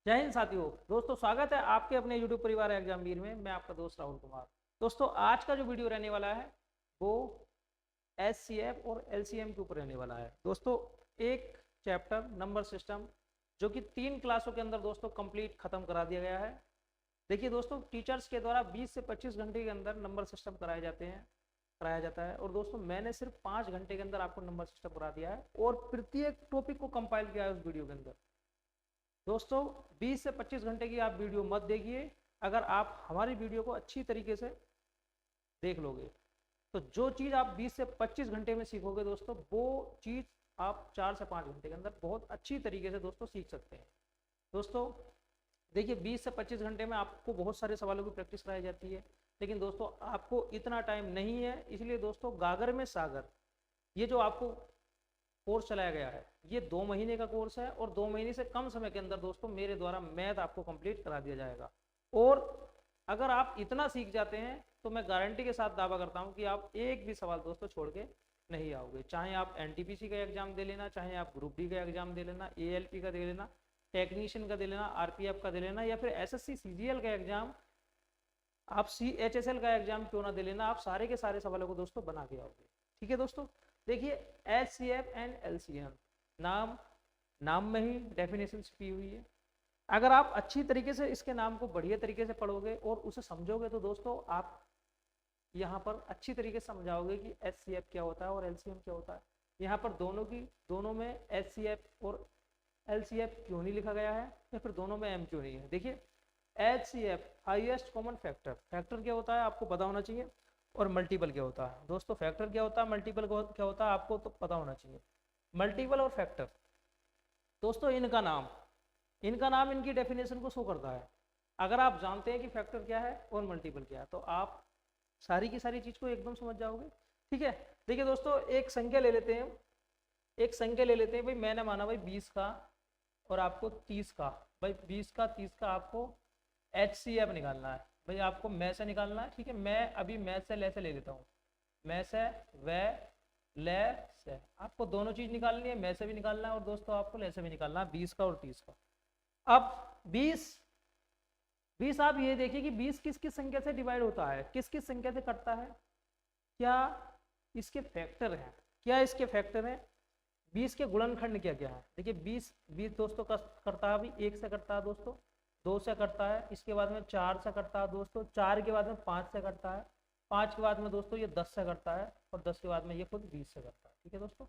जय हिंद साथियों। दोस्तों स्वागत है आपके अपने यूट्यूब परिवार एग्जाम वीर में। मैं आपका दोस्त राहुल कुमार। दोस्तों आज का जो वीडियो रहने वाला है वो एचसीएफ और एलसीएम के ऊपर रहने वाला है। दोस्तों एक चैप्टर नंबर सिस्टम जो कि 3 क्लासों के अंदर दोस्तों कंप्लीट खत्म करा दिया गया है। देखिए दोस्तों, टीचर्स के द्वारा 20 से 25 घंटे के अंदर नंबर सिस्टम कराया जाता है और दोस्तों मैंने सिर्फ 5 घंटे के अंदर आपको नंबर सिस्टम करा दिया है और प्रत्येक टॉपिक को कंपाइल किया है उस वीडियो के अंदर। दोस्तों 20 से 25 घंटे की आप वीडियो मत देखिए। अगर आप हमारी वीडियो को अच्छी तरीके से देख लोगे तो जो चीज़ आप 20 से 25 घंटे में सीखोगे दोस्तों, वो चीज़ आप 4 से 5 घंटे के अंदर बहुत अच्छी तरीके से दोस्तों सीख सकते हैं। दोस्तों देखिए 20 से 25 घंटे में आपको बहुत सारे सवालों की प्रैक्टिस कराई जाती है, लेकिन दोस्तों आपको इतना टाइम नहीं है। इसलिए दोस्तों गागर में सागर ये जो आपको कोर्स चलाया गया है ये 2 महीने का कोर्स है और 2 महीने से कम समय के अंदर दोस्तों मेरे द्वारा मैथ आपको कंप्लीट करा दिया जाएगा। और अगर आप इतना सीख जाते हैं तो मैं गारंटी के साथ दावा करता हूं कि आप एक भी सवाल दोस्तों छोड़ के नहीं आओगे। चाहे आप एनटीपीसी का एग्जाम दे लेना, चाहे आप ग्रुप डी का एग्जाम दे लेना, एएलपी का दे लेना, टेक्नीशियन का दे लेना, आरपीएफ का दे लेना, या फिर एसएससी सीजीएल का एग्जाम, आप सीएचएसएल का एग्जाम क्यों ना दे लेना, आप सारे के सारे सवालों को दोस्तों बना के आओगे। ठीक है दोस्तों, देखिए एचसीएफ एंड एलसीएम नाम नाम में ही डेफिनेशन छुपी हुई है। अगर आप अच्छी तरीके से इसके नाम को बढ़िया तरीके से पढ़ोगे और उसे समझोगे तो दोस्तों आप यहाँ पर अच्छी तरीके से समझाओगे कि एचसीएफ क्या होता है और एलसीएम क्या होता है। यहाँ पर दोनों में एचसीएफ और एलसीएफ क्यों नहीं लिखा गया है या फिर दोनों में एम क्यों नहीं है। देखिए HCF highest common factor, factor क्या होता है आपको पता होना चाहिए, और मल्टीपल क्या होता है। दोस्तों फैक्टर क्या होता है, मल्टीपल क्या होता है आपको तो पता होना चाहिए। मल्टीपल और फैक्टर दोस्तों इनका नाम इनकी डेफिनेशन को शो करता है। अगर आप जानते हैं कि फैक्टर क्या है और मल्टीपल क्या है तो आप सारी की सारी चीज को एकदम समझ जाओगे। ठीक है, देखिए दोस्तों एक संख्या ले लेते हैं, भाई मैंने माना भाई 20 का और आपको 30 का। भाई 20 का 30 का आपको एचसीएफ निकालना है, भाई आपको मैं से निकालना है। ठीक है, मैं अभी मैं से ले लेता हूँ, मैं से वे ले से आपको दोनों चीज निकालनी है, मैं से भी निकालना है और दोस्तों आपको ले से भी निकालना है, 20 का और 30 का। अब 20 20 आप ये देखिए कि 20 किस किस संख्या से डिवाइड होता है, किस किस संख्या से कटता है, क्या इसके फैक्टर हैं, क्या इसके फैक्टर हैं, 20 के गुणनखंड क्या क्या है। देखिए 20 दोस्तों करता है अभी 1 से करता है दोस्तों, 2 से करता है, इसके बाद में 4 से करता है दोस्तों, 4 के बाद में 5 से करता है, 5 के बाद में दोस्तों ये 10 से करता है और 10 के बाद में ये खुद 20 से करता है। ठीक है दोस्तों,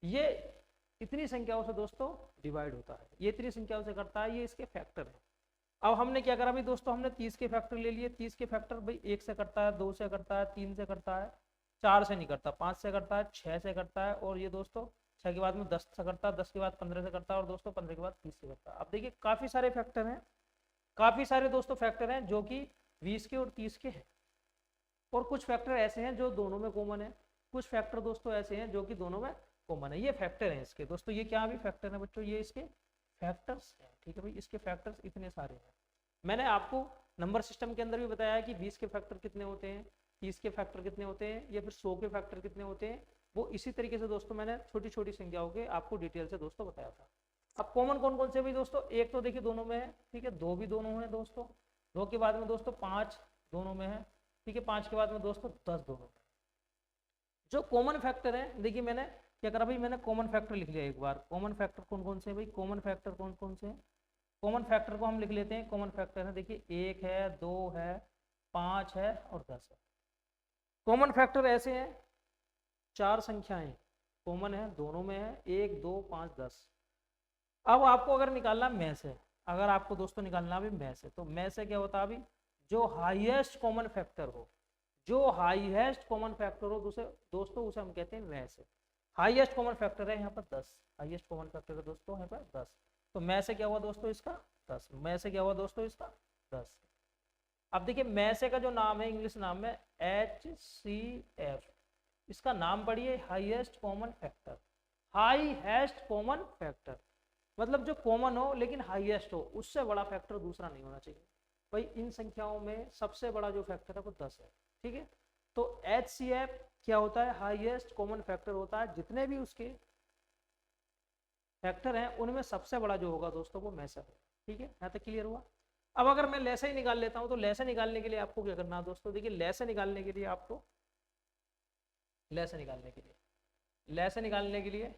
ये इतनी संख्याओं से दोस्तों डिवाइड होता है, ये इतनी संख्याओं से करता है, ये इसके फैक्टर है। अब हमने क्या करा भाई दोस्तों, हमने 30 के फैक्टर ले लिए। 30 के फैक्टर भाई 1 से करता है, 2 से करता है, 3 से करता है, 4 से नहीं करता, 5 से करता है, 6 से करता है और ये दोस्तों 6 के बाद में 10 से करता है, 10 के बाद 15 से करता है और दोस्तों 15 के बाद 30 से करता है। अब देखिए काफी सारे फैक्टर हैं, काफी सारे दोस्तों फैक्टर हैं जो कि 20 के और 30 के हैं। और कुछ फैक्टर ऐसे हैं जो दोनों में कॉमन है, कुछ फैक्टर दोस्तों ऐसे हैं जो कि दोनों में कॉमन है। ये फैक्टर हैं इसके दोस्तों, ये क्या भी फैक्टर है बच्चों, ये इसके फैक्टर्स हैं। ठीक है भाई, इसके फैक्टर्स इतने सारे हैं। मैंने आपको नंबर सिस्टम के अंदर भी बताया है कि 20 के फैक्टर कितने होते हैं, 30 के फैक्टर कितने होते हैं या फिर 100 के फैक्टर कितने होते हैं। वो इसी तरीके से दोस्तों मैंने छोटी छोटी संख्याओं के आपको डिटेल से दोस्तों बताया था। अब कॉमन कौन कौन से भाई दोस्तों, एक तो देखिए दोनों में है, ठीक है, 2 भी दोनों में दोस्तों, 2 के बाद में दोस्तों 5 दोनों में है, ठीक है, 5 के बाद में दोस्तों 10 दोनों में। जो कॉमन फैक्टर है देखिए मैंने क्या करा भाई, मैंने कॉमन फैक्टर लिख लिया एक बार। कॉमन फैक्टर कौन कौन से भाई, कॉमन फैक्टर कौन कौन से हैं, कॉमन फैक्टर को हम लिख लेते हैं। कॉमन फैक्टर है देखिए 1 है, 2 है, 5 है और 10 है। कॉमन फैक्टर ऐसे हैं, 4 संख्याएं कॉमन है, दोनों में है, 1 2 5 10। अब आपको अगर निकालना में से, अगर आपको दोस्तों निकालना भी में से, तो में से क्या होता है अभी, जो हाईएस्ट कॉमन फैक्टर हो, जो हाईएस्ट कॉमन फैक्टर हो दोस्तों उसे हम कहते हैं में से। हाईएस्ट कॉमन फैक्टर है यहाँ पर 10, हाईएस्ट कॉमन फैक्टर है दोस्तों यहाँ पर 10। तो में से क्या हुआ दोस्तों इसका 10, में से क्या हुआ दोस्तों इसका 10। अब देखिए में से का जो नाम है इंग्लिश नाम में HCF, इसका नाम पढ़िए highest common factor. Highest common factor मतलब जो कॉमन हो लेकिन हाईएस्ट हो, उससे बड़ा फैक्टर दूसरा नहीं होना चाहिए। भाई इन संख्याओं में सबसे बड़ा जो फैक्टर है वो 10 है। ठीक है, तो HCF क्या होता है, हाईएस्ट कॉमन फैक्टर होता है। जितने भी उसके फैक्टर हैं उनमें सबसे बड़ा जो होगा दोस्तों वो में से है। ठीक है, यहाँ तक क्लियर हुआ। अब अगर मैं लैसे ही निकाल लेता हूँ तो लैसे निकालने के लिए आपको क्या करना है दोस्तों, देखिए लैसे निकालने के लिए आपको लैसे निकालने के लिए लैसे निकालने के लिए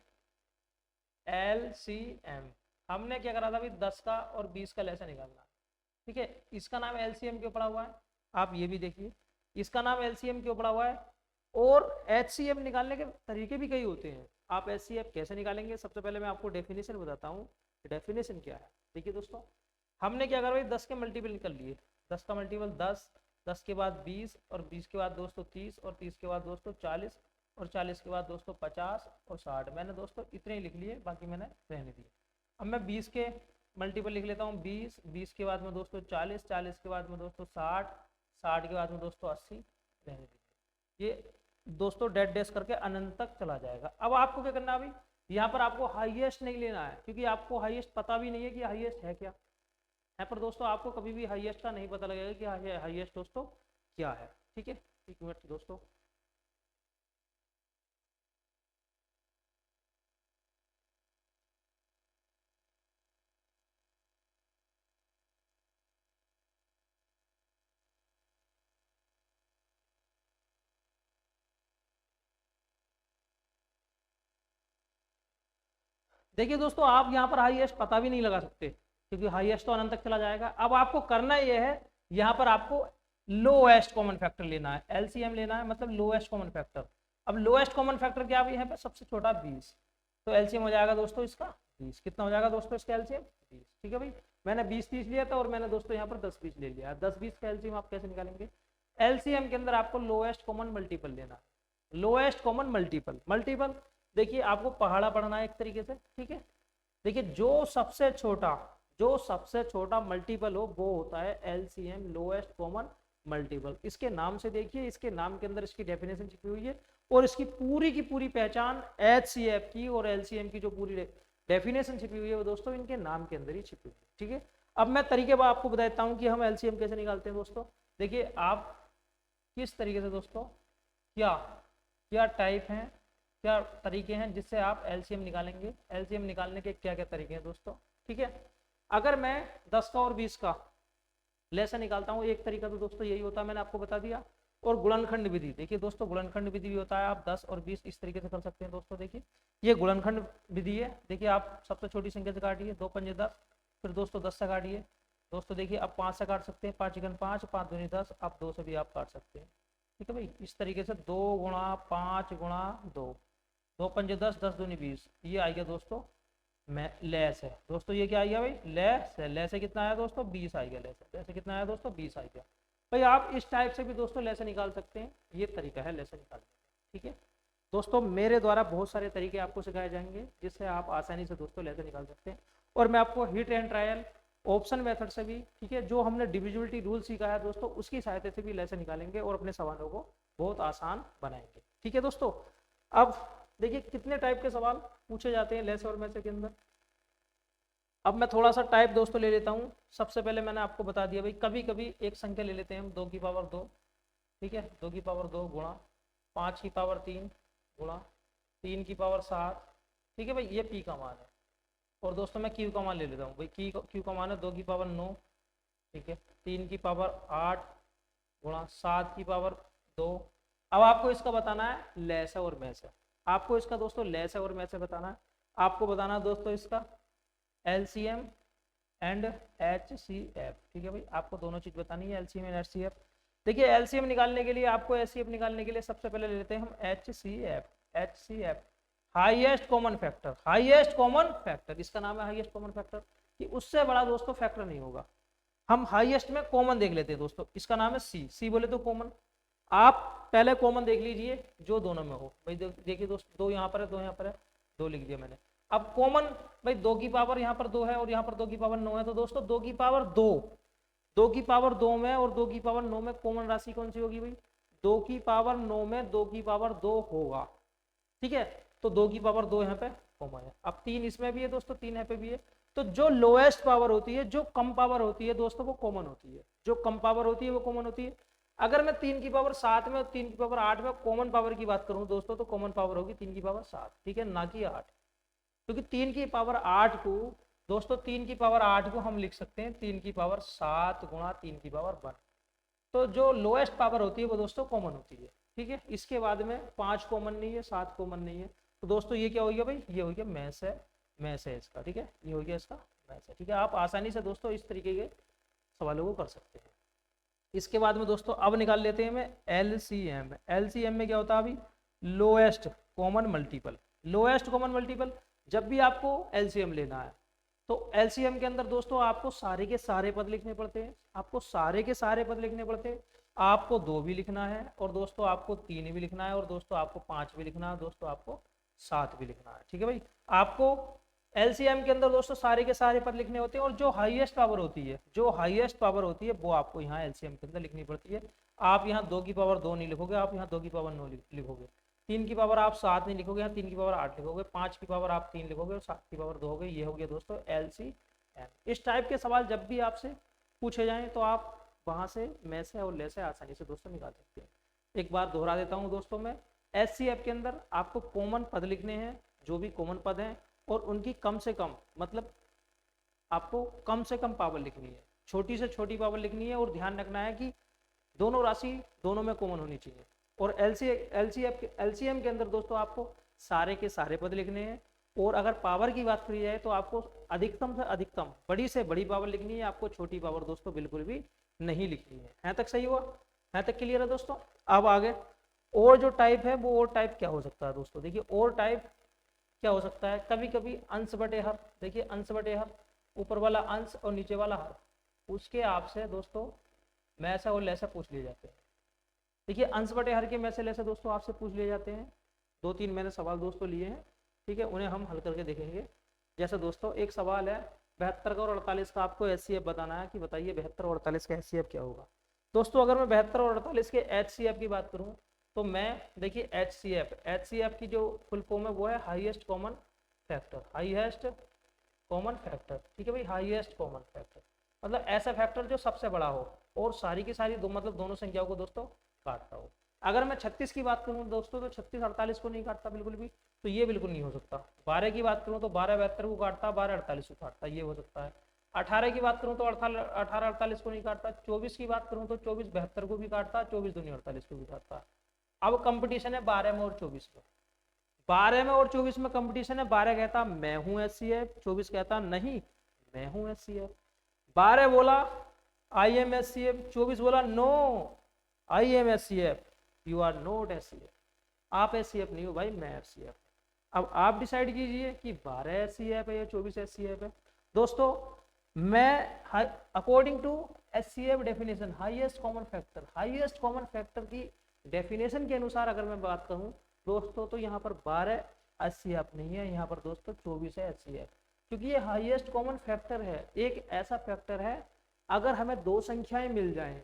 LCM हमने क्या करा था अभी 10 का और 20 का लैसे निकालना, ठीक है। इसका नाम LCM क्यों पड़ा हुआ है, आप ये भी देखिए, इसका नाम LCM क्यों पड़ा हुआ है। और HCF निकालने के तरीके भी कई होते हैं। आप HCF कैसे निकालेंगे, सबसे पहले मैं आपको डेफिनेशन बताता हूँ। डेफिनेशन क्या है, देखिए दोस्तों, हमने क्या करा भाई 10 के मल्टीपल निकल लिए, 10 का मल्टीपल 10, 10 के बाद 20 और 20 के बाद दोस्तों 30 और 30 के बाद दोस्तों 40 और 40 के बाद दोस्तों 50 और 60। मैंने दोस्तों इतने ही लिख लिए, बाकी मैंने रहने दिए। अब मैं 20 के मल्टीपल लिख लेता हूँ 20, 20 के बाद में दोस्तों 40, 40 के बाद में दोस्तों 60, 60 के बाद में दोस्तों 80, रहने दीजिए। ये दोस्तों डेड डैश करके अनंत तक चला जाएगा। अब आपको क्या करना है, अभी यहाँ पर आपको हाईएस्ट नहीं लेना है, क्योंकि आपको हाईएस्ट पता भी नहीं है कि हाईएस्ट है क्या। यहाँ पर दोस्तों आपको कभी भी हाईएस्ट का नहीं पता लगेगा कि हाईएस्ट दोस्तों क्या है, ठीक है। एक मिनट दोस्तों, देखिए दोस्तों, आप यहाँ पर हाईएस्ट पता भी नहीं लगा सकते, क्योंकि हाईएस्ट तो अनंत तक चला जाएगा। अब आपको करना यह है, यहाँ पर आपको लोएस्ट कॉमन फैक्टर लेना है, LCM लेना है, मतलब लोएस्ट कॉमन फैक्टर। अब लोएस्ट कॉमन फैक्टर क्या है, यहाँ पर सबसे छोटा 20, तो LCM हो जाएगा दोस्तों इसका 20। कितना हो जाएगा दोस्तों इसका LCM 20, ठीक है भाई। मैंने 20-30 लिया था और मैंने दोस्तों यहाँ पर 10-20 ले लिया। 10-20 का LCM आप कैसे निकालेंगे, LCM के अंदर आपको लोएस्ट कॉमन मल्टीपल लेना है। लोएस्ट कॉमन मल्टीपल, मल्टीपल देखिए आपको पहाड़ा पढ़ना है एक तरीके से, ठीक है। देखिए जो सबसे छोटा मल्टीपल हो वो होता है LCM, लोएस्ट कॉमन मल्टीपल। इसके नाम से देखिए, इसके नाम के अंदर इसकी डेफिनेशन छिपी हुई है, और इसकी पूरी की पूरी पहचान HCF की और LCM की जो पूरी डेफिनेशन छिपी हुई है वो दोस्तों इनके नाम के अंदर ही छिपी हुई है, ठीक है। अब मैं तरीके पर आपको बता देता हूँ कि हम LCM कैसे निकालते हैं दोस्तों। देखिए आप किस तरीके से दोस्तों, क्या क्या टाइप हैं, क्या तरीके हैं जिससे आप LCM निकालेंगे। LCM निकालने के क्या क्या तरीके हैं दोस्तों, ठीक है। अगर मैं 10 का और 20 का लेसा निकालता हूँ, एक तरीका तो दोस्तों यही होता है, मैंने आपको बता दिया। और गुणनखंड विधि, देखिए दोस्तों गुणनखंड विधि भी होता है, आप 10 और 20 इस तरीके से कर सकते हैं दोस्तों। देखिए ये गुणनखंड विधि है, देखिए आप सबसे छोटी संख्या से काटिए, 2 पंजे 10, फिर दोस्तों 10 से काटिए दोस्तों। देखिए आप 5 से काट सकते हैं, 5 एकम 5, 5 दूनी 10, आप 2 से भी आप काट सकते हैं, ठीक है भाई। इस तरीके से 2 गुणा 5 गुणा 2, 2 पंजे 10, 10 दूनी 20, ये आ गया दोस्तों मैं लेस है दोस्तों। ये क्या आ गया भाई, लेस है। लेस है कितना आया दोस्तों, 20 आ गया। लेस है कितना आया दोस्तों, 20 आ गया भाई। आप इस टाइप से भी दोस्तों लेस निकाल सकते हैं, ये तरीका है लेस निकालने का, ठीक है दोस्तों। मेरे द्वारा बहुत सारे तरीके आपको सिखाए जाएंगे जिससे आप आसानी से दोस्तों लेस निकाल सकते हैं। और मैं आपको hit and trial option method से भी, ठीक है, जो हमने डिविजिबिलिटी रूल सीखा है दोस्तों, उसकी सहायता से भी लेस निकालेंगे और अपने सवालों को बहुत आसान बनाएंगे, ठीक है दोस्तों। अब देखिए कितने टाइप के सवाल पूछे जाते हैं लेस और मैसे के अंदर। अब मैं थोड़ा सा टाइप दोस्तों ले लेता हूँ। सबसे पहले मैंने आपको बता दिया भाई, कभी कभी एक संख्या ले लेते हैं हम 2 की पावर 2, ठीक है, 2 की पावर 2 गुणा 5 की पावर 3 गुणा 3 की पावर 7, ठीक है भाई, ये पी का मान है। और दोस्तों मैं क्यू का मान ले लेता हूँ भाई, क्यू का मान है 2 की पावर 9, ठीक है, 3 की पावर 8 गुणा 7 की पावर 2। अब आपको इसका बताना है लेस है और मैस है। आपको इसका दोस्तों लेस है और मैस है बताना है। आपको बताना है दोस्तों इसका LCM एंड HCF, ठीक है भाई, आपको दोनों चीज बतानी है, LCM एंड HCF। देखिए LCM निकालने के लिए, आपको HCF निकालने के लिए सबसे पहले ले लेते हैं हम HCF, highest common factor. Highest common factor, इसका नाम है हाईएस्ट कॉमन फैक्टर, कि उससे बड़ा दोस्तों फैक्टर नहीं होगा। हम हाईएस्ट में कॉमन देख लेते हैं दोस्तों, इसका नाम है C बोले तो कॉमन। आप पहले कॉमन देख लीजिए जो दोनों में हो भाई। देखिए दोस्तों 2 यहाँ पर है, 2 यहाँ पर है, 2 लिख दिया मैंने। अब कॉमन भाई 2 की पावर यहाँ पर 2 है और यहाँ पर 2 की पावर 9 है, तो दोस्तों 2 की पावर 2, 2 की पावर 2 में और 2 की पावर 9 में कॉमन राशि कौन सी होगी भाई, 2 की पावर 9 में 2 की पावर 2 होगा, ठीक है। तो 2 की पावर 2 यहाँ पे कॉमन है। अब 3 इसमें भी है दोस्तों, 3 यहाँ पे भी है। तो जो लोएस्ट पावर होती है, जो कम पावर होती है दोस्तों, वो कॉमन होती है। जो कम पावर होती है वो कॉमन होती है। अगर मैं 3 की पावर 7 में और 3 की पावर 8 में कॉमन पावर की बात करूं दोस्तों, तो कॉमन पावर होगी 3 की पावर 7, ठीक है, ना कि 8, क्योंकि 3 की पावर 8 को दोस्तों 3 की पावर 8 को हम लिख सकते हैं 3 की पावर 7 गुणा 3 की पावर 1। तो जो लोएस्ट पावर होती है वो दोस्तों कॉमन होती है, ठीक है। इसके बाद में 5 कॉमन नहीं है, 7 कॉमन नहीं है, तो दोस्तों ये क्या हो गया भाई, ये हो गया मैथ है इसका, ठीक है, ये हो गया इसका मैथ है, ठीक है। आप आसानी से दोस्तों इस तरीके के सवालों को कर सकते हैं। इसके बाद में दोस्तों अब निकाल लेते हैं मैं एलसीएम। एलसीएम में क्या होता है अभी, lowest common multiple. Lowest common multiple, जब भी आपको एलसीएम लेना है तो एलसीएम के अंदर दोस्तों आपको सारे के सारे पद लिखने पड़ते हैं, आपको सारे के सारे पद लिखने पड़ते हैं। आपको 2 भी लिखना है, और दोस्तों आपको 3 भी लिखना है, और दोस्तों आपको 5 भी लिखना है, दोस्तों आपको 7 भी लिखना है, ठीक है भाई। आपको एलसीएम के अंदर दोस्तों सारे के सारे पद लिखने होते हैं, और जो हाईएस्ट पावर होती है, जो हाईएस्ट पावर होती है वो आपको यहाँ एलसीएम के अंदर लिखनी पड़ती है। आप यहाँ 2 की पावर 2 नहीं लिखोगे, आप यहाँ 2 की पावर 9 लिखोगे, 3 की पावर आप 7 नहीं लिखोगे, यहाँ 3 की पावर 8 लिखोगे, 5 की पावर आप 3 लिखोगे, और 7 की पावर 2 हो गई। ये हो गया दोस्तों एलसीएम। इस टाइप के सवाल जब भी आपसे पूछे जाएं तो आप वहां से में से और ले से आसानी से दोस्तों निकाल सकते हैं। एक बार दोहरा देता हूं दोस्तों, मैं एचसीएफ के अंदर आपको कॉमन पद लिखने हैं, जो भी कॉमन पद हैं, और उनकी कम से कम, मतलब आपको कम से कम पावर लिखनी है, छोटी से छोटी पावर लिखनी है, और ध्यान रखना है कि दोनों राशि दोनों में कॉमन होनी चाहिए। और एलसीएम के अंदर दोस्तों आपको सारे के सारे पद लिखने हैं, और अगर पावर की बात करी जाए तो आपको अधिकतम से अधिकतम, बड़ी से बड़ी पावर लिखनी है, आपको छोटी पावर दोस्तों बिल्कुल भी नहीं लिखनी है। यहाँ तक सही हुआ, यहाँ तक क्लियर है दोस्तों। अब आगे और जो टाइप है वो और टाइप क्या हो सकता है दोस्तों, देखिए और टाइप क्या हो सकता है, कभी कभी अंश बटे हर। देखिए अंश बटे हर, ऊपर वाला अंश और नीचे वाला हर, उसके आपसे दोस्तों मैसे और लैसे पूछ लिए जाते हैं। देखिए अंश बटे हर के मैसे लैसे दोस्तों आपसे पूछ लिए जाते हैं। 2-3 मैंने सवाल दोस्तों लिए हैं, ठीक है, उन्हें हम हल करके देखेंगे। जैसे दोस्तों एक सवाल है 72 का और 48 का, आपको एचसीएफ बताना है कि बताइए 72 और 48 का एचसीएफ क्या होगा। दोस्तों अगर मैं 72 और 48 के एचसीएफ की बात करूं तो मैं, देखिए एचसीएफ की जो फुल फॉर्म है वो है highest common factor, highest common factor, ठीक है भाई, हाईएस्ट कॉमन फैक्टर मतलब ऐसा फैक्टर जो सबसे बड़ा हो और सारी की सारी मतलब दोनों संख्याओं को दोस्तों काटता हो। अगर मैं 36 की बात करूं दोस्तों तो 36 48 को नहीं काटता बिल्कुल भी, तो ये बिल्कुल नहीं हो सकता। 12 की बात करूं तो 12 72 को काटता, 12 48 को काटता, ये हो सकता है। 18 की बात करूं तो 18 48 को नहीं काटता। 24 की बात करूं तो 24 72 को भी काटता, 24 दूनी 48 को भी काटता। अब कंपटीशन है 12 में और 24 में। 12 में और 24 में कंपटीशन है। 12 कहता मैं हूं एचसीएफ, 24 कहता नहीं मैं हूं एचसीएफ। 12 बोला आई एम एचसीएफ, 24 बोला no I am HCF, you are not HCF. आप एचसीएफ नहीं हो भाई, मैं एचसीएफ। अब आप डिसाइड कीजिए कि 12 एचसीएफ है या 24 एचसीएफ है। दोस्तों मैं according to HCF definition, highest common factor, highest common factor की डेफिनेशन के अनुसार अगर मैं बात करूं दोस्तों तो यहाँ पर 12 एचसीएफ नहीं है, यहाँ पर दोस्तों 24 है एचसीएफ, क्योंकि ये हाईएस्ट कॉमन फैक्टर है। एक ऐसा फैक्टर है अगर हमें दो संख्याएं मिल जाएं,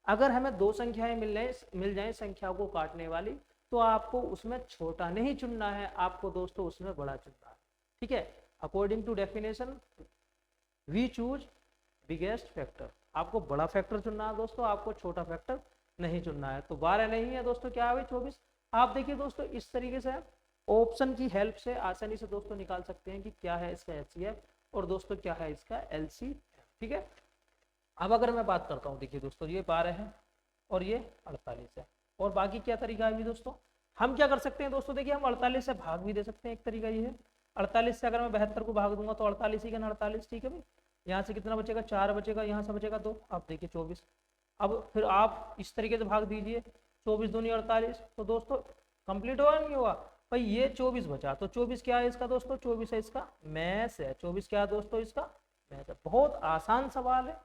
अगर हमें दो संख्याएं मिल जाएं संख्याओं को काटने वाली, तो आपको उसमें छोटा नहीं चुनना है, आपको दोस्तों उसमें बड़ा चुनना है, ठीक है। According to definition we choose biggest factor, आपको बड़ा फैक्टर चुनना है दोस्तों, आपको छोटा फैक्टर नहीं चुनना है। तो 12 नहीं है दोस्तों, क्या है 24। आप देखिए दोस्तों इस तरीके से ऑप्शन की हेल्प से आसानी से दोस्तों निकाल सकते हैं कि क्या है इसका एचसीएफ और दोस्तों क्या है इसका एलसीएम, ठीक है। अब अगर मैं बात करता हूँ, देखिए दोस्तों ये 12 है और ये 48 है, और बाकी क्या तरीका है दोस्तों, हम क्या कर सकते हैं दोस्तों, देखिए हम 48 से भाग भी दे सकते हैं, एक तरीका ये है। 48 से अगर मैं 72 को भाग दूंगा तो 48 ही का 48, ठीक है भाई। यहाँ से कितना बचेगा, 4 बचेगा, यहाँ से बचेगा 2, आप देखिए 24। अब फिर आप इस तरीके से भाग दीजिए, 24 दूनी 48, तो दोस्तों कंप्लीट हुआ नहीं हुआ भाई, ये 24 बचा, तो 24 क्या है इसका दोस्तों, 24 है इसका मैथ है, 24 क्या है दोस्तों इसका मैथ है। बहुत आसान सवाल है,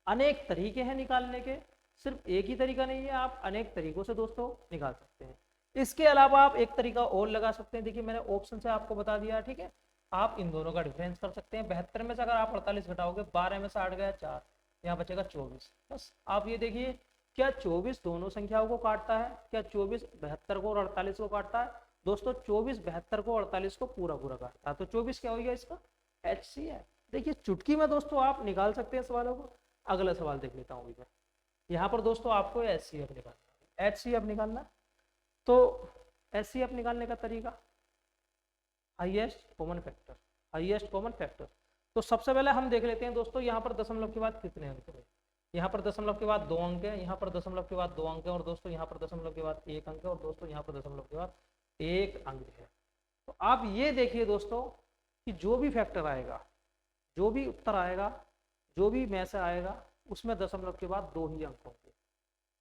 अनेक तरीके हैं निकालने के, सिर्फ एक ही तरीका नहीं है, आप अनेक तरीकों से दोस्तों निकाल सकते हैं। इसके अलावा आप एक तरीका और लगा सकते हैं, देखिए मैंने ऑप्शन से आपको बता दिया, ठीक है। आप इन दोनों का डिफरेंस कर सकते हैं। 72 में से अगर आप 48 घटाओगे, 12 में से 8 गया 4, यहाँ बचेगा 24। बस आप ये देखिए क्या 24 दोनों संख्याओं को काटता है, क्या 24 72 को और 48 को काटता है दोस्तों, 24 72 को 48 को पूरा पूरा काटता है, तो 24 क्या हो गया इसका एचसीएफ। देखिए चुटकी में दोस्तों आप निकाल सकते हैं सवालों को। अगला सवाल देख लेता हूँ मैं, यहाँ पर दोस्तों आपको एचसीएफ निकालना, एचसीएफ निकालना, तो एचसीएफ निकालने का तरीका highest common factor, highest common factor. तो सबसे पहले हम देख लेते हैं दोस्तों यहाँ पर दशमलव के बाद कितने अंक है। यहाँ पर दशमलव के बाद 2 अंक है, यहाँ पर दशमलव के बाद 2 अंक है, और दोस्तों यहाँ पर दशमलव के बाद 1 अंक है, और दोस्तों यहाँ पर दशमलव के बाद 1 अंक है। तो आप ये देखिए दोस्तों कि जो भी फैक्टर आएगा, जो भी उत्तर आएगा, जो भी में से आएगा, उसमें दशमलव के बाद 2 ही अंक होंगे।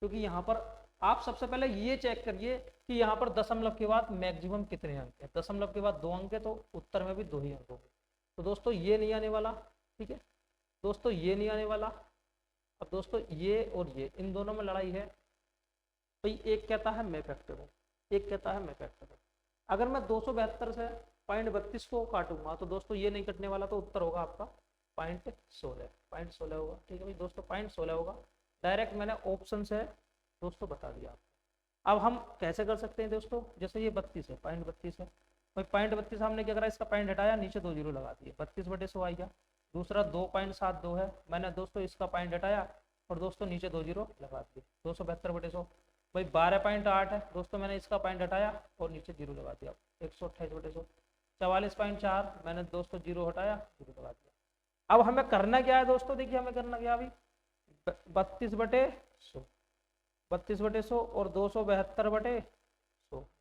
क्योंकि यहाँ पर आप सबसे पहले ये चेक करिए कि यहाँ पर दशमलव के बाद मैक्सिमम कितने अंक है। दशमलव के बाद 2 अंक है तो उत्तर में भी 2 ही अंक होंगे। तो दोस्तों ये नहीं आने वाला, ठीक है दोस्तों, ये नहीं आने वाला। अब दोस्तों ये और ये, इन दोनों में लड़ाई है भाई। एक कहता है मैं फैक्टर हूँ, एक कहता है मैं फैक्टर हूँ। अगर मैं 272 से 0.32 को काटूंगा तो दोस्तों ये नहीं कटने वाला, तो उत्तर होगा आपका 0.16 होगा। ठीक है भाई दोस्तों, 0.16 होगा। डायरेक्ट मैंने ऑप्शन से दोस्तों बता दिया आपको। अब हम कैसे कर सकते हैं दोस्तों, जैसे ये 32 है, 0.32 है भाई, 0.32 हमने क्या करा, इसका पॉइंट हटाया, नीचे 2 जीरो लगा दिए, 32/100 आ गया। दूसरा 2.72 है, मैंने दोस्तों इसका पॉइंट हटाया और दोस्तों नीचे 2 जीरो लगा दिए, 272/100 भाई। 12.8 है दोस्तों, मैंने इसका पॉइंट हटाया और नीचे जीरो लगा दिया, 128/100। 44.4 मैंने दोस्तों जीरो हटाया, जीरो लगा दिया। अब हमें करना क्या है दोस्तों, देखिए हमें करना क्या अभी, 32/100, 32/100 और 272/100,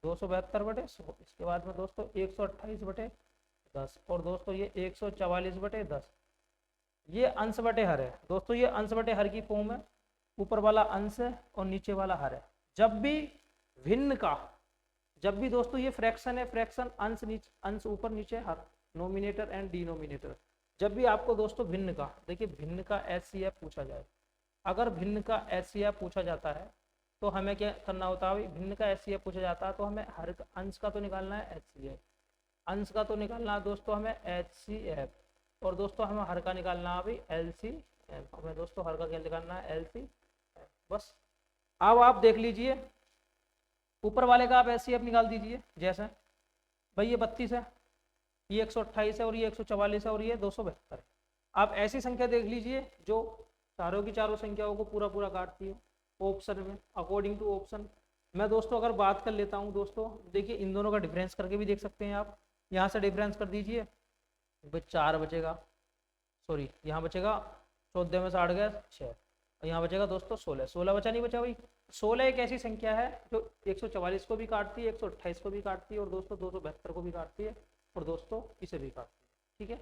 272/100। इसके बाद में दोस्तों 128/10 और दोस्तों ये 144/10। ये अंश बटे हर है दोस्तों, ये अंश बटे हर की फॉर्म है। ऊपर वाला अंश है और नीचे वाला हर है। जब भी भिन्न का, जब भी दोस्तों ये फ्रैक्शन है, फ्रैक्शन अंश नीचे, अंश ऊपर नीचे हर, नोमिनेटर एंड डिनोमिनेटर। जब भी आपको दोस्तों भिन्न का, देखिए भिन्न का एचसीएफ पूछा जाए, अगर भिन्न का एचसीएफ पूछा जाता है तो हमें क्या करना होता है, भिन्न का एचसीएफ पूछा जाता है तो हमें हर अंश का तो निकालना है एचसीएफ, अंश का तो निकालना है दोस्तों हमें एचसीएफ, और दोस्तों हमें हर का निकालना है अभी एलसीएम। हमें दोस्तों हर का क्या निकालना है, एलसीएम। बस अब आप देख लीजिए, ऊपर वाले का आप एचसीएफ निकाल दीजिए। जैसे भाई ये 32 है, ये 128 है, और ये 144 है, और ये 272 है। आप ऐसी संख्या देख लीजिए जो चारों की चारों संख्याओं को पूरा पूरा काटती है ऑप्शन में, अकॉर्डिंग टू ऑप्शन। मैं दोस्तों अगर बात कर लेता हूँ दोस्तों, देखिए इन दोनों का डिफरेंस करके भी देख सकते हैं आप। यहाँ से डिफरेंस कर दीजिए भाई, 4 बचेगा, सॉरी यहाँ बचेगा 14 में से 8 गया 6, और यहाँ बचेगा दोस्तों 16, 16 बचा नहीं बचा भाई। 16 एक ऐसी संख्या है जो 144 को भी काटती है, 128 को भी काटती है, और दोस्तों 272 को भी काटती है, और दोस्तों इसे भी काटती है। ठीक है,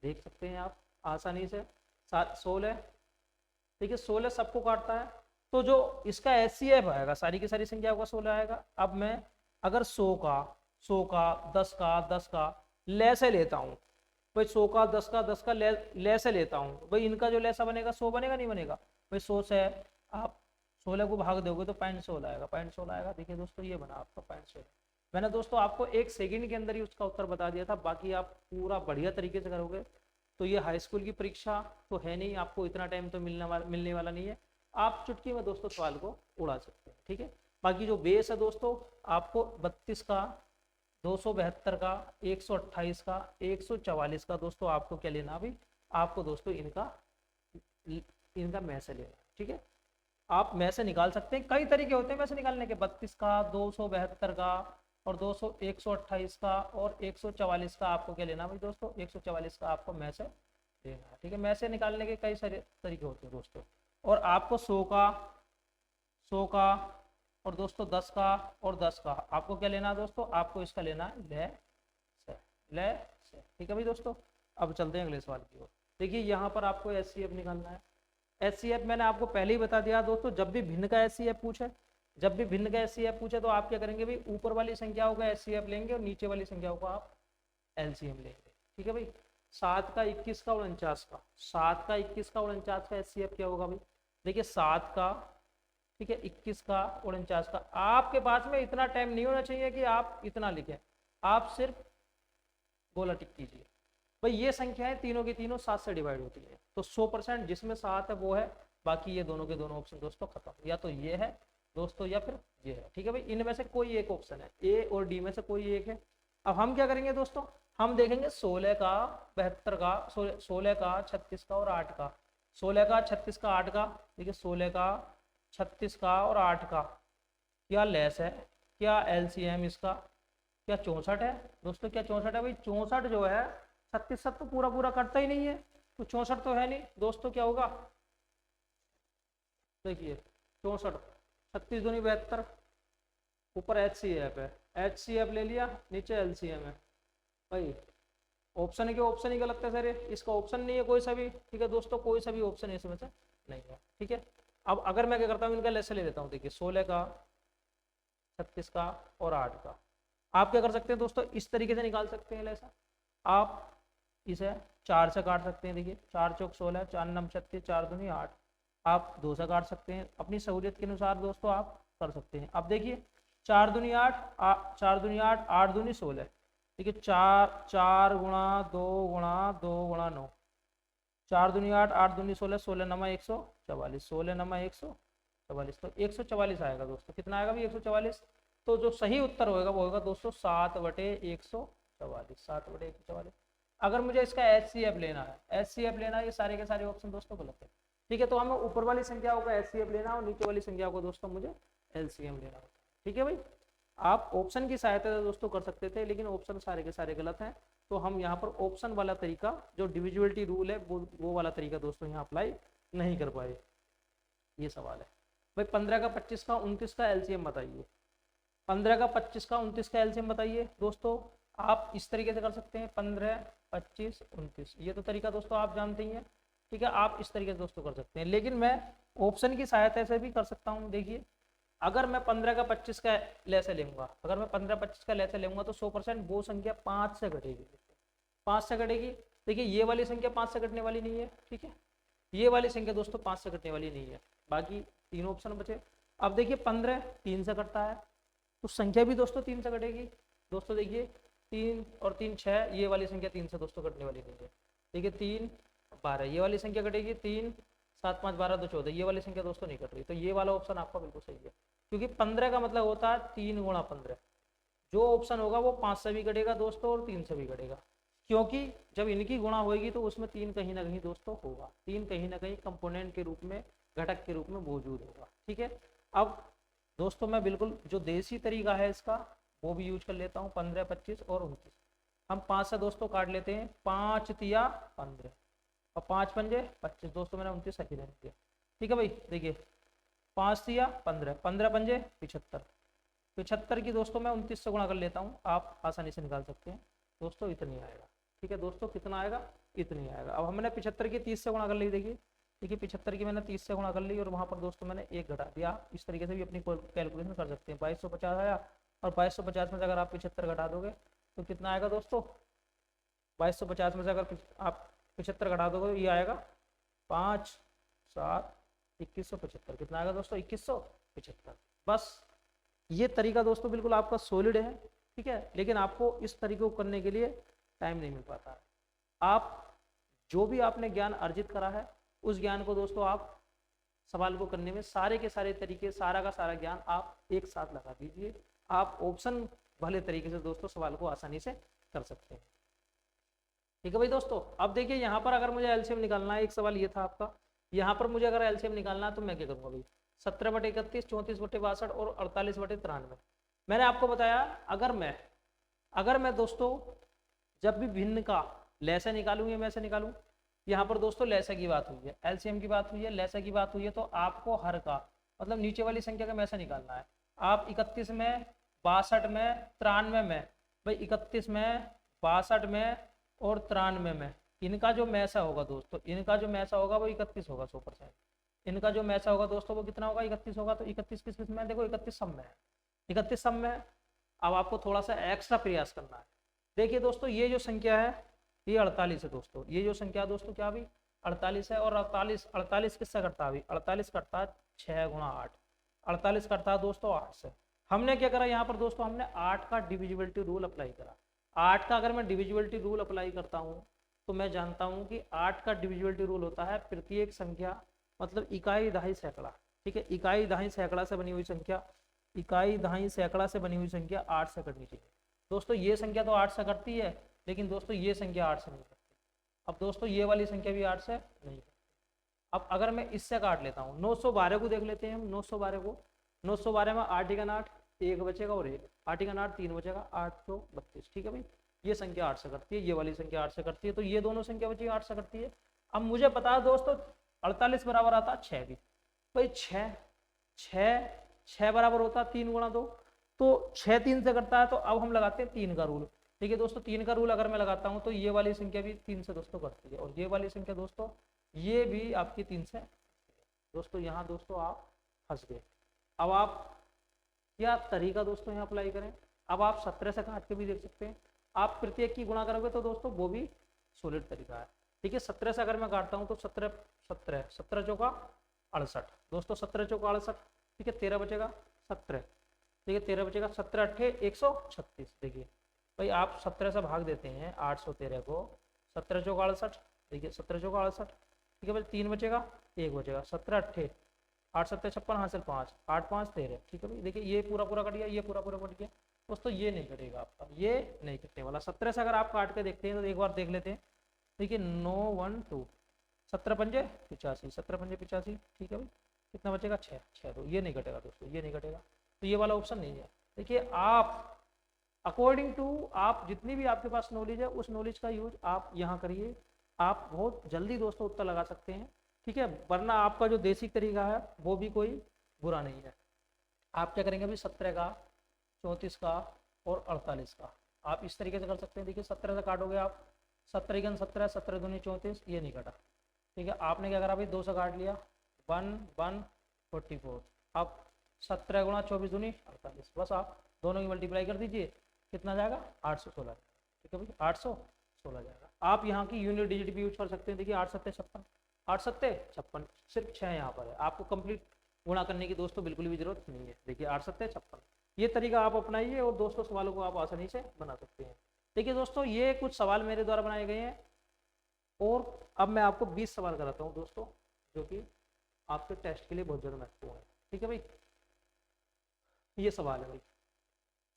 देख सकते हैं आप आसानी से। 16, ठीक है 16 सबको काटता है, तो जो इसका एचसीएफ आएगा सारी की सारी संख्याओं का 16 आएगा। अब मैं अगर 100 का, 10 का, 10 का ले से लेता हूँ भाई, 100 का, 10 का, 10 का ले से लेता हूँ भाई, इनका जो लेसा बनेगा 100 बनेगा, नहीं बनेगा भाई। 100 से आप 16 को भाग दोगे तो 0.16 आएगा, 0.16 आएगा। देखिए दोस्तों ये बना आपका 0.16। मैंने दोस्तों आपको 1 सेकंड के अंदर ही उसका उत्तर बता दिया था। बाकी आप पूरा बढ़िया तरीके से करोगे तो ये हाई स्कूल की परीक्षा तो है नहीं, आपको इतना टाइम तो मिलने वाला नहीं है। आप चुटकी में दोस्तों सवाल को उड़ा सकते हैं। ठीक है, बाकी जो बेस है दोस्तों, आपको 32 का, 272 का, 128 का, 144 का दोस्तों आपको क्या लेना अभी, आपको दोस्तों इनका में से लेना। ठीक है, आप में से निकाल सकते हैं, कई तरीके होते हैं में से निकालने के। 32 का, 272 का, और 128 का, और 144 का आपको क्या लेना भाई दोस्तों, 144 का आपको में से लेना है। ठीक है, में से निकालने के कई सारे तरीके होते हैं दोस्तों। और आपको 100 का और दोस्तों 10 का और 10 का आपको क्या लेना है दोस्तों, आपको इसका लेना है ले से। ठीक है भाई दोस्तों, अब चलते हैं अगले सवाल की ओर। देखिए यहाँ पर आपको एचसीएफ निकालना है। एचसीएफ मैंने आपको पहले ही बता दिया दोस्तों, जब भी भिन्न का एचसीएफ पूछे, जब भी भिन्न का एचसीएफ पूछे तो आप क्या करेंगे भाई, ऊपर वाली संख्याओं का एचसीएफ लेंगे और नीचे वाली संख्याओं का आप एलसीएम लेंगे। ठीक है भाई, 7 का, 21 का और 49 का, 7 का, 21 का और 49 का एचसीएफ क्या होगा भाई। देखिए 7 का, ठीक है, 21 का और 49 का। आपके पास में इतना टाइम नहीं होना चाहिए कि आप इतना लिखें, आप सिर्फ गोला टिक कीजिए भाई। ये संख्याएं तीनों की तीनों 7 से डिवाइड होती है, तो 100% जिसमें 7 है वो है, बाकी ये दोनों के दोनों ऑप्शन दोस्तों खत्म, या तो ये है दोस्तों या फिर ये है। ठीक है भाई, इनमें से कोई एक ऑप्शन है, ए और डी में से कोई एक है। अब हम क्या करेंगे दोस्तों, हम देखेंगे 16 का, 72 का, 16 का, 36 का और 8 का, 16 का, 36 का, 8 का। देखिए 16 का, 36 का और 8 का क्या लेस है, क्या एलसीएम इसका क्या 64 है दोस्तों, क्या 64 है भाई। 64 जो है 36 तो पूरा पूरा कटता ही नहीं है, तो 64 तो है नहीं दोस्तों, क्या होगा देखिए 64, 36 दूनी 72, ऊपर HCF है, HCF ले लिया, नीचे LCM है भाई। ऑप्शन के ऑप्शन ही गलत है सर, इसका ऑप्शन नहीं है कोई सा भी, ठीक है दोस्तों, कोई सा भी ऑप्शन इसमें से नहीं है, ठीक है। अब अगर मैं क्या करता हूँ, इनका लेसे ले लेता हूँ, देखिए 16 का, 36 का और 8 का। आप क्या कर सकते हैं दोस्तों, इस तरीके से निकाल सकते हैं लेसा, आप इसे 4 से काट सकते हैं, देखिए 4 चौक 16, 4 नम 36, 4 दूनी 8, आप 2 से काट सकते हैं, अपनी सहूलियत के अनुसार दोस्तों आप कर सकते हैं। अब देखिए 4 दूनी 8, 4 दूनी 8, 8 दूनी 16, ठीक है, 4 गुणा 2 गुणा 2 गुणा 9, 4 दूनी 8, 8 दूनी 16, 16 नमा 144, 16 नमा 144, तो 144 आएगा दोस्तों, कितना आएगा भी 144। तो जो सही उत्तर होगा वो होगा दोस्तों 7/144, 7/144। अगर मुझे इसका HCF लेना है, HCF लेना है, ये सारे के सारे ऑप्शन दोस्तों गलत है, ठीक है। तो हमें ऊपर वाली संख्याओं का HCF लेना है और नीचे वाली संख्या को दोस्तों मुझे LCM लेना होता है, ठीक है भाई। आप ऑप्शन की सहायता से दोस्तों कर सकते थे, लेकिन ऑप्शन सारे के सारे गलत हैं, तो हम यहाँ पर ऑप्शन वाला तरीका जो डिविजिबिलिटी रूल है वो वाला तरीका दोस्तों यहाँ अप्लाई नहीं कर पाए। ये सवाल है भाई, 15 का 25 का 29 का LCM बताइए, 15 का 25 का 29 का LCM बताइए दोस्तों। आप इस तरीके से कर सकते हैं, 15 25 29, ये तो तरीका दोस्तों आप जानते ही हैं, ठीक है। आप इस तरीके से दोस्तों कर सकते हैं, लेकिन मैं ऑप्शन की सहायता से भी कर सकता हूँ। देखिए अगर मैं 15 का 25 का लेसे लूंगा, अगर मैं 15-25 का लेसे लूंगा तो 100% वो संख्या 5 से घटेगी, 5 से घटेगी। देखिए ये वाली संख्या 5 से घटने वाली नहीं है, ठीक है, ये वाली संख्या दोस्तों 5 से घटने वाली नहीं है, बाकी तीनों ऑप्शन बचे। अब देखिए 15 3 से घटता है, तो संख्या भी दोस्तों 3 से घटेगी दोस्तों। देखिए 3 और 3 6, ये वाली संख्या 3 से दोस्तों घटने वाली नहीं है, देखिए 3 12, ये वाली संख्या घटेगी, 3 7 5 12 2 14, ये वाली संख्या दोस्तों नहीं घट रही, तो ये वाला ऑप्शन आपका बिल्कुल सही है, क्योंकि 15 का मतलब होता है 3 गुणा 15, जो ऑप्शन होगा वो 5 से भी घटेगा दोस्तों और 3 से भी घटेगा, क्योंकि जब इनकी गुणा होगी तो उसमें 3 कहीं ना कहीं दोस्तों होगा, 3 कहीं ना कहीं कंपोनेंट के रूप में, घटक के रूप में मौजूद होगा, ठीक है। अब दोस्तों मैं बिल्कुल जो देसी तरीका है इसका वो भी यूज कर लेता हूँ, 15 25 और 29, हम 5 से दोस्तों काट लेते हैं, 5 तिया 15 और 5 पंजे 25, दोस्तों मैंने 29 सही रहने दिया, ठीक है भाई। देखिए 5 तिया 15, 15 पंजे 75, 75 की दोस्तों मैं 29 से गुणा कर लेता हूँ, आप आसानी से निकाल सकते हैं दोस्तों, इतनी आएगा, ठीक है दोस्तों, कितना आएगा इतनी आएगा। अब हमने 75 की 30 से गुणा कर ली, देखिए 75 की मैंने 30 से गुणा कर ली और वहाँ पर दोस्तों मैंने 1 घटा दिया, इस तरीके से भी अपनी कैलकुलेशन कर सकते हैं। 2250 आया, और 2250 में से अगर आप 75 घटा दोगे तो कितना आएगा दोस्तों, 2250 में से अगर आप 75 घटा दोगे तो ये आएगा 5 7 2175, कितना आएगा दोस्तों 2175। बस ये तरीका दोस्तों बिल्कुल आपका सॉलिड है, ठीक है, लेकिन आपको इस तरीके को करने के लिए टाइम नहीं मिल पाता है। आप जो भी आपने ज्ञान अर्जित करा है उस ज्ञान को दोस्तों आप सवाल को करने में सारे के सारे तरीके, सारा का सारा ज्ञान आप एक साथ लगा दीजिए, आप ऑप्शन भले तरीके से दोस्तों सवाल को आसानी से कर सकते हैं, ठीक है भाई दोस्तों। अब देखिए यहाँ पर अगर मुझे एलसीएम निकालना है, एक सवाल ये था आपका, यहाँ पर मुझे अगर एलसीएम निकालना है तो मैं क्या करूँगा भाई, 17/31, 34/62 और 48/93। मैंने आपको बताया अगर मैं दोस्तों जब भी भिन्न का लैसा निकालूं या मैं से निकालूं, यहाँ पर दोस्तों लैसा की बात हुई है, एलसीएम की बात हुई है, लैसा की बात हुई है, तो आपको हर का मतलब नीचे वाली संख्या का मैसा निकालना है। आप 31 में, 62 में, 93 में, भाई 31 में, 62 में और 93 में, इनका जो मैसा होगा दोस्तों, इनका जो मैसा होगा वो 31 होगा 100%। इनका जो मैसा होगा दोस्तों वो कितना होगा, 31 होगा। तो 31 किस किस में, देखो 31 सब में है, 31 सब में है। अब आपको थोड़ा सा एक्स्ट्रा प्रयास करना है। देखिए दोस्तों ये जो संख्या है ये 48 है दोस्तों, ये जो संख्या है दोस्तों क्या भी 48 है, और 48 किससे करता है, 48 करता है 6 गुणा 8, 48 करता है दोस्तों 8 से। हमने क्या करा यहाँ पर दोस्तों, हमने 8 का डिविजिबिलिटी रूल अप्लाई करा। 8 का अगर मैं डिविजिबिलिटी रूल अप्लाई करता हूँ तो मैं जानता हूँ कि 8 का डिविजिबिलिटी रूल होता है प्रत्येक संख्या मतलब इकाई दहाई सैकड़ा, ठीक है, इकाई दहाई सैकड़ा से बनी हुई संख्या, इकाई दहाई सैकड़ा से बनी हुई संख्या 8 से करनी चाहिए दोस्तों। ये संख्या तो 8 से करती है, लेकिन दोस्तों ये संख्या 8 से नहीं करती। अब दोस्तों ये वाली संख्या भी 8 से नहीं करती। अब अगर मैं इससे काट लेता हूँ, 912 को देख लेते हैं हम, 912 को, 912 में 8 × 8 1 बचेगा और 1, 8 × 8 3 बचेगा, 8 तो 32, ठीक है भाई। ये संख्या 8 से कटती है, ये वाली संख्या 8 से कटती है, तो ये दोनों संख्या बची 8 से कटती है। अब मुझे पता है दोस्तों 48 बराबर आता है 6 भी। भाई 6 6 6 बराबर होता है 3 गुणा 2, तो 6 3 से कटता है। तो अब हम लगाते हैं 3 का रूल। ठीक है दोस्तों, 3 का रूल अगर मैं लगाता हूँ तो ये वाली संख्या भी 3 से दोस्तों कटती है, और ये वाली संख्या दोस्तों ये भी आपकी 3 से। दोस्तों यहाँ दोस्तों आप फंस गए। अब आप क्या तरीका दोस्तों यहाँ अप्लाई करें। अब आप 17 से काट के भी देख सकते हैं। आप प्रत्येक की गुणा करोगे तो दोस्तों वो भी सॉलिड तरीका है। ठीक है, 17 से अगर मैं काटता हूँ तो 17 17 17 चौका 68 दोस्तों, 17 चौका 68। ठीक है, 13 बचेगा 17। ठीक है, 13 बचेगा, 17 अट्ठे 136। देखिए भाई आप 17 से भाग देते हैं 813 को, 17 चौका 68। देखिए 17 चौका 68। ठीक है भाई, 3 बचेगा 1 बचेगा, 17 अट्ठे 8 7 56 हासिल 5 8 5 13। ठीक है भाई, देखिए ये पूरा पूरा कट गया, ये पूरा पूरा कट गया दोस्तों, ये नहीं कटेगा आपका, ये नहीं कटने वाला। 17 से अगर आप काट के देखते हैं तो एक बार देख लेते हैं। देखिए 9 1 2 17 पंजे 85, 17 पंजे 85। ठीक है भाई, कितना बचेगा 6 6, तो ये नहीं कटेगा दोस्तों, ये नहीं कटेगा, तो ये वाला ऑप्शन नहीं है। देखिए आप अकॉर्डिंग टू आप जितनी भी आपके पास नॉलेज है उस नॉलेज का यूज आप यहाँ करिए, आप बहुत जल्दी दोस्तों उत्तर लगा सकते हैं। ठीक है, वरना आपका जो देसी तरीका है वो भी कोई बुरा नहीं है। आप क्या करेंगे अभी 17 का 34 का और 48 का आप इस तरीके से कर सकते हैं। देखिए 17 से काटोगे आप, 17 गन 17, 17 दूनी 34, ये नहीं कटा। ठीक है, आपने क्या करा भाई 2 से काट लिया, 1 1 44। अब 17 गुणा 24 दूनी 48, बस आप दोनों की मल्टीप्लाई कर दीजिए, कितना जाएगा 816। ठीक है भाई, 816 जाएगा। आप यहाँ की यूनिट डिजिट भी यूज कर सकते हैं। देखिए 8 7 56, 8 7 56, सिर्फ 6 यहाँ पर है, आपको कंप्लीट गुणा करने की दोस्तों बिल्कुल भी जरूरत नहीं है। देखिए 8 7 56, ये तरीका आप अपनाइए और दोस्तों सवालों को आप आसानी से बना सकते हैं। देखिए दोस्तों ये कुछ सवाल मेरे द्वारा बनाए गए हैं, और अब मैं आपको 20 सवाल कराता हूँ दोस्तों, जो कि आपके टेस्ट के लिए बहुत ज़्यादा महत्वपूर्ण है। ठीक है भाई, ये सवाल है भाई,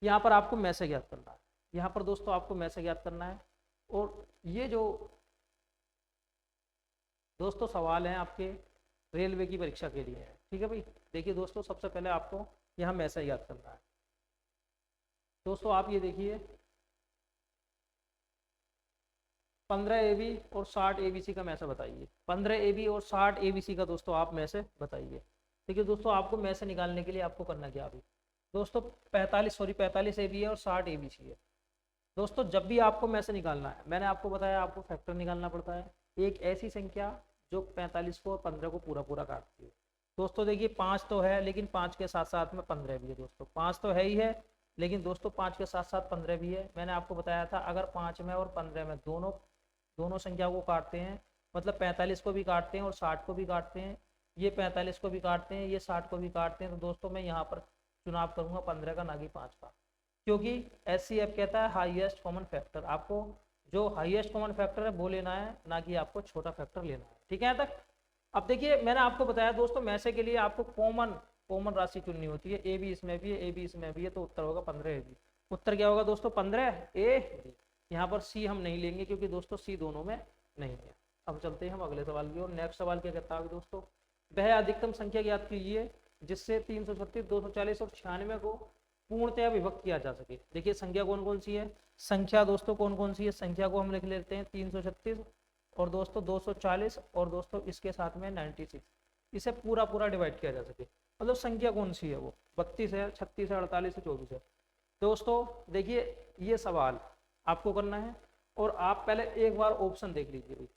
यहाँ पर आपको मैसेज याद करना है, यहाँ पर दोस्तों आपको मैसेज याद करना है। और ये जो दोस्तों सवाल हैं आपके रेलवे की परीक्षा के लिए है। ठीक है भाई, देखिए दोस्तों सबसे पहले आपको यहाँ मैसेज याद करना है। दोस्तों आप ये देखिए 15 AB और 60 ABC का मैसेज बताइए। 15 AB और 60 ABC का दोस्तों आप मैसेज बताइए। देखिए दोस्तों आपको मैसेज निकालने के लिए आपको करना क्या अभी दोस्तों 45 AB है और 60 ABC है। दोस्तों जब भी आपको मैसेज निकालना है, मैंने आपको बताया आपको फैक्टर निकालना पड़ता है। एक ऐसी संख्या जो 45 को और 15 को पूरा पूरा काटती है। दोस्तों देखिए 5 तो है, लेकिन 5 के साथ साथ में 15 भी है। दोस्तों 5 तो है ही है, लेकिन दोस्तों 5 के साथ साथ 15 भी है। मैंने आपको बताया था अगर 5 में और 15 में दोनों संख्या को काटते हैं, मतलब 45 को भी काटते हैं और 60 को भी काटते हैं, ये 45 को भी काटते हैं, ये 60 को भी काटते हैं, तो दोस्तों मैं यहाँ पर चुनाव करूँगा 15 का, ना कि 5 का, क्योंकि SCF कहता है हाईएस्ट कॉमन फैक्टर। आपको जो हाईएस्ट कॉमन फैक्टर है वो लेना है, ना कि आपको छोटा फैक्टर लेना है। ठीक है यहाँ तक। अब देखिए मैंने आपको बताया दोस्तों मैसे के लिए आपको कॉमन राशि चुननी होती है। AB इसमें भी है, AB इसमें भी है, तो उत्तर होगा 15 AB। उत्तर क्या होगा दोस्तों 15 A। यहाँ पर C हम नहीं लेंगे क्योंकि दोस्तों C दोनों में नहीं है। अब चलते हैं हम अगले सवाल की ओर। नेक्स्ट सवाल क्या कहता है दोस्तों, वह अधिकतम संख्या ज्ञात कीजिए जिससे 336, 240 और 96 को पूर्णतया विभक्त किया जा सके। देखिए संख्या कौन कौन सी है, संख्या दोस्तों कौन कौन सी है, संख्या को हम लिख लेते हैं 336 और दोस्तों 240 और दोस्तों इसके साथ में 96, इसे पूरा पूरा डिवाइड किया जा सके। मतलब संख्या कौन सी है वो 32 है, 36 है, 48 है, 24 है। दोस्तों देखिए ये सवाल आपको करना है और आप पहले एक बार ऑप्शन देख लीजिए भाई।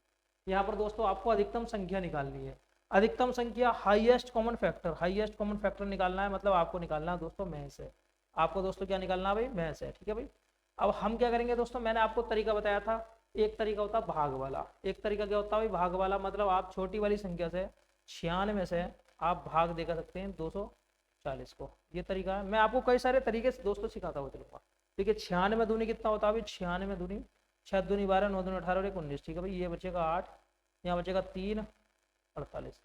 यहाँ पर दोस्तों आपको अधिकतम संख्या निकालनी है। अधिकतम संख्या हाईएस्ट कॉमन फैक्टर निकालना है, मतलब आपको निकालना है दोस्तों महज है। आपको दोस्तों क्या निकालना है भाई, महज है। ठीक है भाई, अब हम क्या करेंगे दोस्तों, मैंने आपको तरीका बताया था। एक तरीका होता है भाग वाला, एक तरीका क्या होता है भाई भाग वाला, मतलब आप छोटी वाली संख्या से 96 से आप भाग दे कर सकते हैं 240 को। ये तरीका है, मैं आपको कई सारे तरीके से दोस्तों सिखाता हुआ चलूंगा। देखिए 96 दूनी कितना होता है भाई, 96 दूनी 6 दूनी 12, 9 दूनी 18 और 1 19। ठीक है भाई, ये बचेगा 8, यहाँ बचेगा 3 48,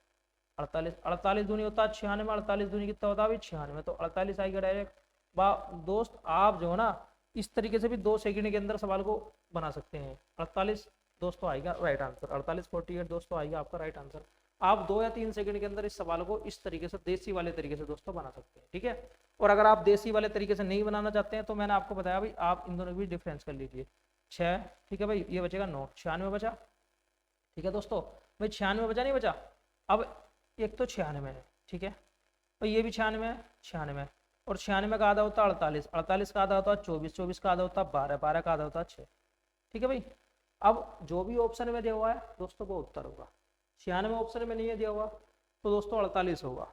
48 दूनी होता है 96, 48 दूनी कितना होता है भाई 96, तो 48 आएगा डायरेक्ट। दोस्त आप जो है ना इस तरीके से भी 2 सेकंड के अंदर सवाल को बना सकते हैं। 48 दोस्तों आएगा राइट आंसर, 48 48 दोस्तों आएगा आपका राइट आंसर। आप 2 या 3 सेकंड के अंदर इस सवाल को इस तरीके से देसी वाले तरीके से दोस्तों बना सकते हैं। ठीक है, और अगर आप देसी वाले तरीके से नहीं बनाना चाहते हैं तो मैंने आपको बताया भाई आप इन दोनों के बीच डिफरेंस कर लीजिए। 6, ठीक है भाई, ये बचेगा 9, 96 बचा। ठीक है दोस्तों, भाई 96 बचा नहीं बचा। अब एक तो 96 है, ठीक है, और ये भी 96 है, 96, और 96 का आधा होता है 48, 48 का आधा होता है 24, 24 का आधा होता है 12, 12 का आधा होता है 6। ठीक है भाई, अब जो भी ऑप्शन में दिया हुआ है दोस्तों वो उत्तर होगा। 96 ऑप्शन में नहीं है दिया हुआ तो दोस्तों 48 होगा,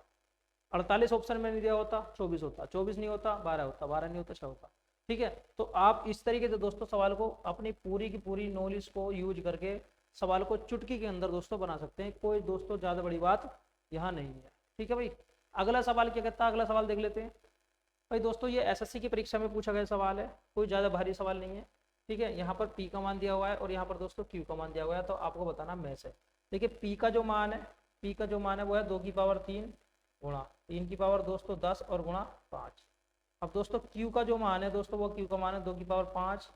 48 ऑप्शन में नहीं दिया होता 24 होता, 24 नहीं होता 12 होता, 12 नहीं होता 6 होता। ठीक है, तो आप इस तरीके से दोस्तों सवाल को अपनी पूरी की पूरी नॉलेज को यूज करके सवाल को चुटकी के अंदर दोस्तों बना सकते हैं। कोई दोस्तों ज़्यादा बड़ी बात यहाँ नहीं है। ठीक है भाई, अगला सवाल क्या कहता है, अगला सवाल देख लेते हैं। भाई दोस्तों ये एसएससी की परीक्षा में पूछा गया सवाल है, कोई ज़्यादा भारी सवाल नहीं है। ठीक है, यहाँ पर पी का मान दिया हुआ है और यहाँ पर दोस्तों क्यू का मान दिया हुआ है, तो आपको बताना में से। देखिए पी का जो मान है, पी का जो मान है वो है 2 की पावर 3 गुणा 3 की पावर दोस्तों 10 और गुणा 5। अब दोस्तों क्यू का जो मान है दोस्तों वो क्यू का मान है 2 की पावर 5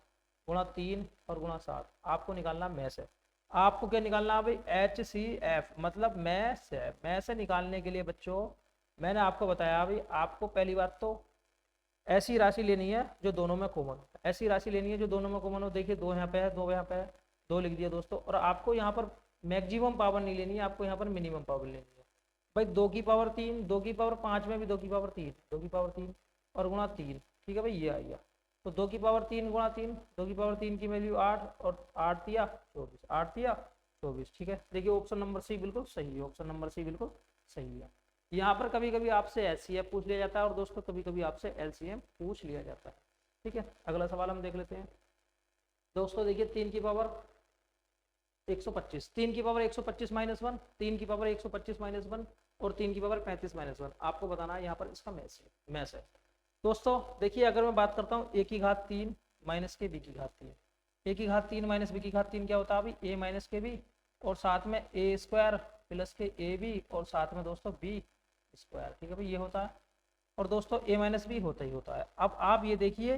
गुणा 3 और गुणा 7। आपको निकालना में से। आपको क्या निकालना है भाई, HCF मतलब में से निकालने के लिए बच्चों मैंने आपको बताया भाई, आपको पहली बात तो ऐसी राशि लेनी है जो दोनों में कॉमन हो, ऐसी राशि लेनी है जो दोनों में कॉमन हो। देखिए 2 यहाँ पे है, 2 यहाँ पे है, 2 लिख दिया दोस्तों। और आपको यहाँ पर मैक्सिमम पावर नहीं लेनी है, आपको यहाँ पर मिनिमम पावर लेनी है। भाई 2 की पावर 3, 2 की पावर 5 में भी 2 की पावर 3, 2 की पावर 3 और गुणा 3। ठीक है भाई, ये आ गया। तो 2 की पावर 3 गुणा 3, 2 की पावर 3 की वैल्यू 8 और 8 दिया 24, 8 दिया 24। ठीक है, देखिए ऑप्शन नंबर सी बिल्कुल सही है, ऑप्शन नंबर सी बिल्कुल सही है। यहाँ पर कभी कभी आपसे HCF पूछ लिया जाता है और दोस्तों कभी कभी आपसे LCM पूछ लिया जाता है। ठीक है, अगला सवाल हम देख लेते हैं दोस्तों। देखिए 3 की पावर 125, 3 की पावर 125 माइनस 1, 3 की पावर 125 माइनस 1 और 3 की पावर 35 माइनस 1। आपको बताना है यहाँ पर इसका मैथ है दोस्तों। देखिए अगर मैं बात करता हूँ a की घात 3 माइनस के b की घात 3, a की घात 3 माइनस b की घात 3 क्या होता है अभी, a माइनस के b और साथ में a स्क्वायर प्लस के ab और साथ में दोस्तों b स्क्वायर। ठीक है भाई, ये होता है। और दोस्तों a माइनस b होता ही होता है। अब आप ये देखिए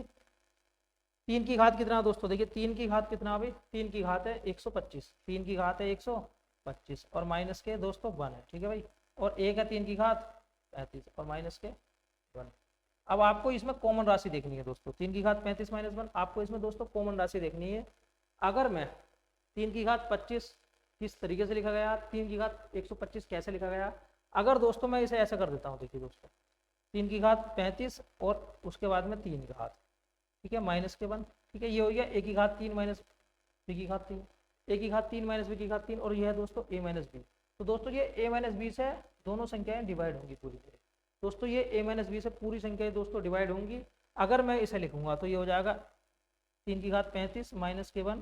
3 की घात कितना दोस्तों, देखिए 3 की घात कितना भाई, 3 की घात है 125, 3 की घात है 125 और माइनस के दोस्तों 1 है। ठीक है भाई, और 1 है 3 की घात 35 और माइनस के 1। अब आपको इसमें कॉमन राशि देखनी है दोस्तों, 3 की घात 35 माइनस 1, आपको इसमें दोस्तों कॉमन राशि देखनी है। अगर मैं 3 की घात 25 किस तरीके से लिखा गया, 3 की घात 125 कैसे लिखा गया, अगर दोस्तों मैं इसे ऐसा कर देता हूँ, देखिए दोस्तों 3 की घात 35 और उसके बाद में 3 की घात, ठीक है, माइनस के 1। ठीक है, ये हो गया a की घात 3 माइनस b की घात 3, a की घात 3 माइनस b की घात 3 और यह है दोस्तों a माइनस b। तो दोस्तों ये a माइनस b से दोनों संख्याएं डिवाइड होंगी पूरी पूरी दोस्तों, ये a माइनस b से पूरी संख्याएं दोस्तों डिवाइड होंगी। अगर मैं इसे लिखूंगा तो ये हो जाएगा 3 की घात 35 माइनस के 1।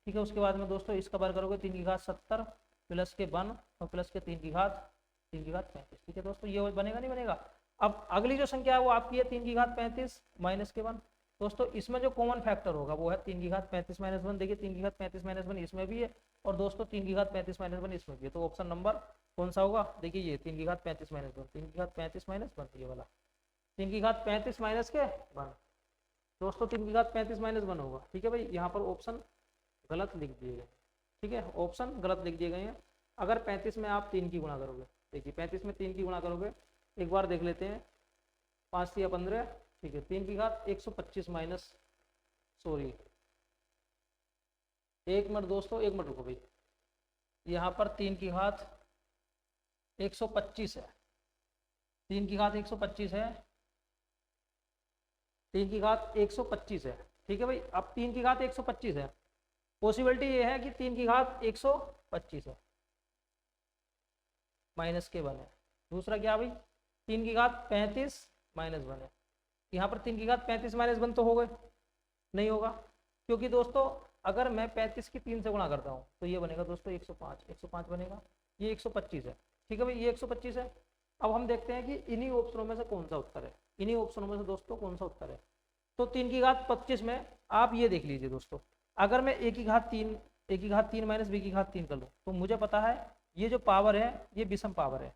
ठीक है, उसके बाद में दोस्तों इसका बार करोगे 3 की घात 70 प्लस के 1 और प्लस के 3 की घात 35। ठीक है दोस्तों, ये बनेगा नहीं बनेगा। अब अगली जो संख्या है वो आपकी है 3 की घात 35 माइनस के 1। दोस्तों इसमें जो कॉमन फैक्टर होगा वो है 3 की घात 35 माइनस 1। देखिए 3 की घात 35 माइनस 1 इसमें भी है और दोस्तों 3 की घात 35 माइनस 1 इसमें भी है। तो ऑप्शन नंबर कौन सा होगा, देखिए ये 3 की घात 35 माइनस 1, 3 की घात 35 माइनस 1 ये वाला 3 की घात 35 माइनस के 1 दोस्तों, 3 की घात 35 माइनस 1 होगा। ठीक है भाई, यहाँ पर ऑप्शन गलत लिख दिए गए। ठीक है, ऑप्शन गलत लिख दिए गए हैं। अगर 35 में आप 3 की गुणा करोगे, देखिए 35 में 3 की गुणा करोगे, एक बार देख लेते हैं, 5 या 15। ठीक है, 3 की घात 125 माइनस, सॉरी एक मिनट दोस्तों, एक मिनट रुको भाई, यहाँ पर 3 की घात 125 है, 3 की घात 125 है, 3 की घात 125 है। ठीक है भाई, अब 3 की घात 125 है, पॉसिबिलिटी ये है कि 3 की घात 125 है माइनस के 1 है। दूसरा क्या भाई, 3 की घात 35 माइनस 1 है। यहाँ पर 3 की घात 35 माइनस 1 तो हो गए, नहीं होगा, क्योंकि दोस्तों अगर मैं 35 की 3 से गुणा करता हूँ तो ये बनेगा दोस्तों 105 बनेगा, ये 125 है। ठीक है भाई, ये 125 है। अब हम देखते हैं कि इन्हीं ऑप्शनों में से कौन सा उत्तर है, इन्हीं ऑप्शनों में से दोस्तों कौन सा उत्तर है। तो 3 की घात 25 में आप ये देख लीजिए दोस्तों, अगर मैं a की घात 3 माइनस b की घात 3 कर लूँ तो मुझे पता है ये जो पावर है ये विषम पावर है,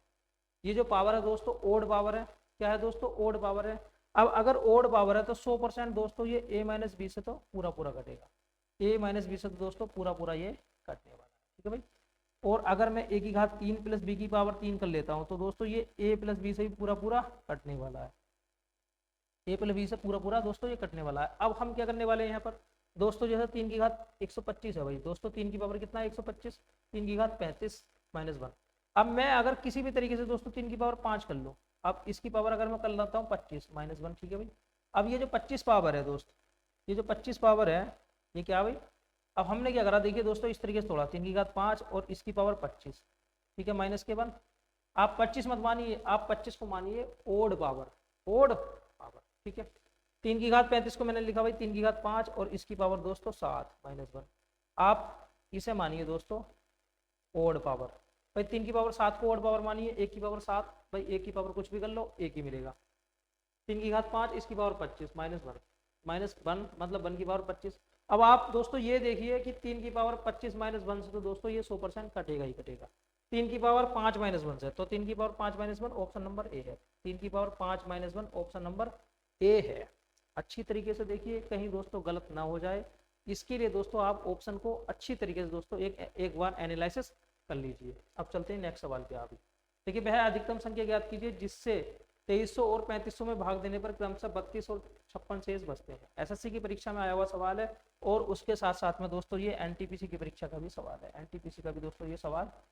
ये जो पावर है दोस्तों ओड पावर है। क्या है दोस्तों, ओड पावर है। अब अगर ओड पावर है तो 100% दोस्तों ये a माइनस बी से तो पूरा पूरा कटेगा, a माइनस बी से तो दोस्तों पूरा पूरा ये कटने वाला है। ठीक है भाई, और अगर मैं a की घात 3 प्लस b की पावर 3 कर लेता हूँ तो दोस्तों ये a प्लस बी से भी पूरा पूरा कटने वाला है, a प्लस बी से पूरा पूरा दोस्तों ये कटने वाला है। अब हम क्या करने वाले हैं यहाँ पर, दोस्तों जैसे 3 की घात 125 है भाई दोस्तों, 3 की पावर कितना है 125, 3 की घात 35 -1। अब मैं अगर किसी भी तरीके से दोस्तों 3 की पावर 5 कर लूँ, अब इसकी पावर अगर मैं कर लेता हूँ 25 -1, ठीक है भाई। अब ये जो 25 पावर है दोस्त, ये जो 25 पावर है ये क्या भाई, अब हमने क्या करा देखिए दोस्तों, इस तरीके से तोड़ा, 3 की घात 5 और इसकी पावर 25, ठीक है, माइनस के बाद आप 25 मत मानिए, आप 25 को मानिए ओड पावर, ओड पावर, ठीक है। 3 की घात 35 को मैंने लिखा भाई 3 की घात 5 और इसकी पावर दोस्तों 7 -1, आप इसे मानिए दोस्तों ओड पावर। भाई 3 की पावर 7 को ओड पावर मानिए, 1 की पावर 7, भाई 1 की पावर कुछ भी कर लो 1 ही मिलेगा। 3 की घात 5 इसकी पावर 25 -1 मतलब 1 की पावर 25। अब आप दोस्तों ये देखिए कि 3 की पावर 25 -1 से तो दोस्तों ये 100% कटेगा ही कटेगा। 3 की पावर 5 -1 से, तो 3 की पावर 5 -1 ऑप्शन नंबर ए है। 3 की पावर 5 -1 ऑप्शन नंबर ए है। अच्छी तरीके से देखिए कहीं दोस्तों गलत ना हो जाए, इसके लिए दोस्तों आप ऑप्शन को अच्छी तरीके से दोस्तों एक बार एनालिसिस कर लीजिए। अब चलते हैं नेक्स्ट सवाल पे। आप देखिए वह अधिकतम संख्या ज्ञात कीजिए जिससे 2300 और 3500 में भाग देने पर क्रमशः 32 और 56 शेष बचते हैं। एसएससी की परीक्षा में आया हुआ सवाल है और उसके साथ साथ में दोस्तों ये एनटीपीसी की परीक्षा का भी सवाल है, एनटीपीसी का भी दोस्तों ये सवाल है,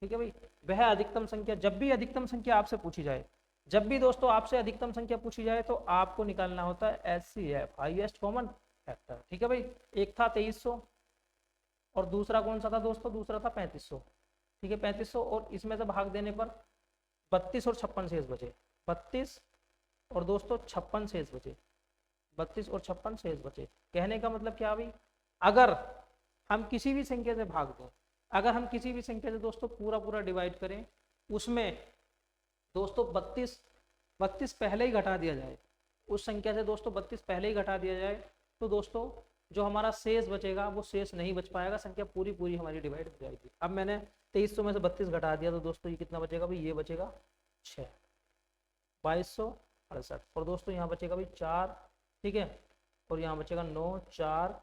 ठीक है भाई। वह अधिकतम संख्या, जब भी अधिकतम संख्या आपसे पूछी जाए, जब भी दोस्तों आपसे अधिकतम संख्या पूछी जाए तो आपको निकालना होता है एचसीएफ, हाईएस्ट कॉमन फैक्टर, ठीक है भाई। एक था 2300 और दूसरा कौन सा था दोस्तों, दूसरा था 3500, ठीक है 3500, और इसमें से भाग देने पर 32 और 56 शेष बचे, 32 और दोस्तों 56 शेष बचे, 32 और 56 शेष बचे। कहने का मतलब क्या भाई, अगर हम किसी भी संख्या से भाग दें, अगर हम किसी भी संख्या से दोस्तों पूरा पूरा डिवाइड करें, उसमें दोस्तों 32 पहले ही घटा दिया जाए, उस संख्या से दोस्तों 32 पहले ही घटा दिया जाए, तो दोस्तों जो हमारा शेष बचेगा वो शेष नहीं बच पाएगा, संख्या पूरी पूरी हमारी डिवाइड हो जाएगी। अब मैंने 2300 में से 32 घटा दिया तो दोस्तों ये कितना बचेगा भाई, ये बचेगा 6, 2268, और दोस्तों यहाँ बचेगा भाई 4, ठीक है, और यहाँ बचेगा 9, 4,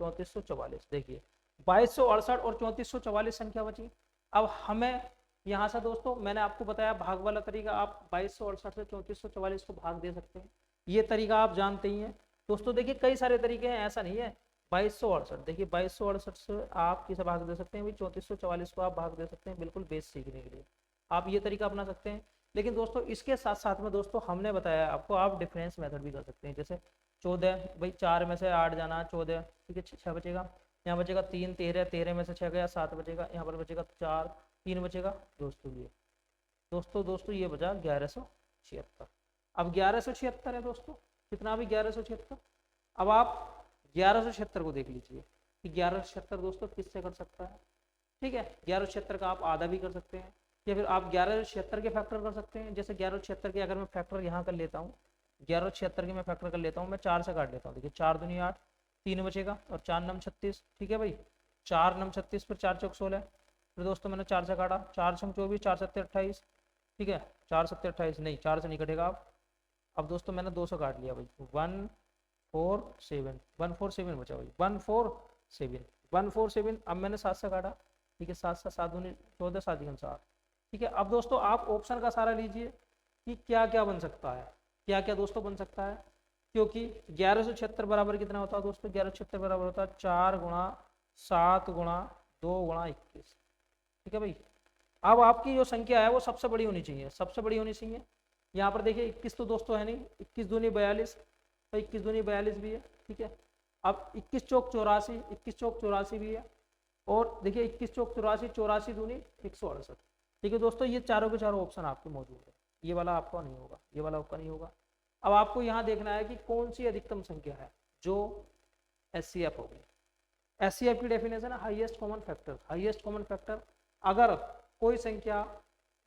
3444। देखिए 2268 और 3444 संख्या बची। अब हमें यहाँ से दोस्तों मैंने आपको बताया भाग वाला तरीका, आप 2268 से 3444 को भाग दे सकते हैं, ये तरीका आप जानते ही हैं दोस्तों। देखिए कई सारे तरीके हैं, ऐसा नहीं है 2268, देखिए 2268 से आप किसे भाग दे सकते हैं भाई, 3444 को आप भाग दे सकते हैं, बिल्कुल बेस सीखने के लिए आप ये तरीका अपना सकते हैं। लेकिन दोस्तों इसके साथ साथ में दोस्तों हमने बताया आपको आप डिफरेंस मेथड भी कर सकते हैं, जैसे 14 भाई 4 में से 8 जाना 14, ठीक है 6 बचेगा, यहाँ बचेगा 3, 13, 13 में से 6 गया 7 बचेगा, यहाँ पर बचेगा 4, 3 बचेगा दोस्तों ये बचा 1176। अब 1176 है दोस्तों, कितना भी 1176। अब आप 1176 को देख लीजिए कि 1176 दोस्तों किससे कर सकता है, ठीक है। 1176 का आप आधा भी कर सकते हैं, या फिर आप 1176 के फैक्टर कर सकते हैं। जैसे 1176 के अगर मैं फैक्टर यहाँ कर लेता हूँ, 1176 के मैं फैक्टर कर लेता हूँ, मैं 4 से काट लेता हूँ, देखिए 4 दूनी 8, 3 बचेगा और 4 नम 36, ठीक है भाई, 4 नम 36, फिर 4 चौक 16, फिर दोस्तों मैंने 4 से काटा, 4 छम 24, 4 सत्ते 28, ठीक है 4 सत्ते 28 नहीं, 4 से नहीं कटेगा आप। अब दोस्तों मैंने 200 काट लिया भाई, 147, 147 बचा भाई, 147। अब मैंने 7 से काटा, ठीक है 7 से 7 दूनी 14, 7 दूनी 7, ठीक है। अब दोस्तों आप ऑप्शन का सारा लीजिए कि क्या क्या बन सकता है, क्या क्या दोस्तों बन सकता है, क्योंकि 1176 बराबर कितना होता है दोस्तों, 1176 बराबर होता है 4 गुणा 7 गुणा 2 गुणा 21, ठीक है भाई। अब आपकी जो संख्या है वो सबसे बड़ी होनी चाहिए, सबसे बड़ी होनी चाहिए। यहाँ पर देखिए 21 तो दोस्तों है नहीं, 21 दूनी 42, तो 21 दूनी 42 भी है, ठीक है। अब 21 चौक 84, 21 चौक 84 भी है, और देखिए 21 चौक 84, 84 दूनी 168, ठीक है दोस्तों। ये चारों के चारों ऑप्शन आपके मौजूद है, ये वाला आपका नहीं होगा, ये वाला आपका नहीं होगा। अब आपको यहाँ देखना है कि कौन सी अधिकतम संख्या है जो एचसीएफ होगी। एचसीएफ की डेफिनेशन है highest common factor, highest common factor अगर कोई संख्या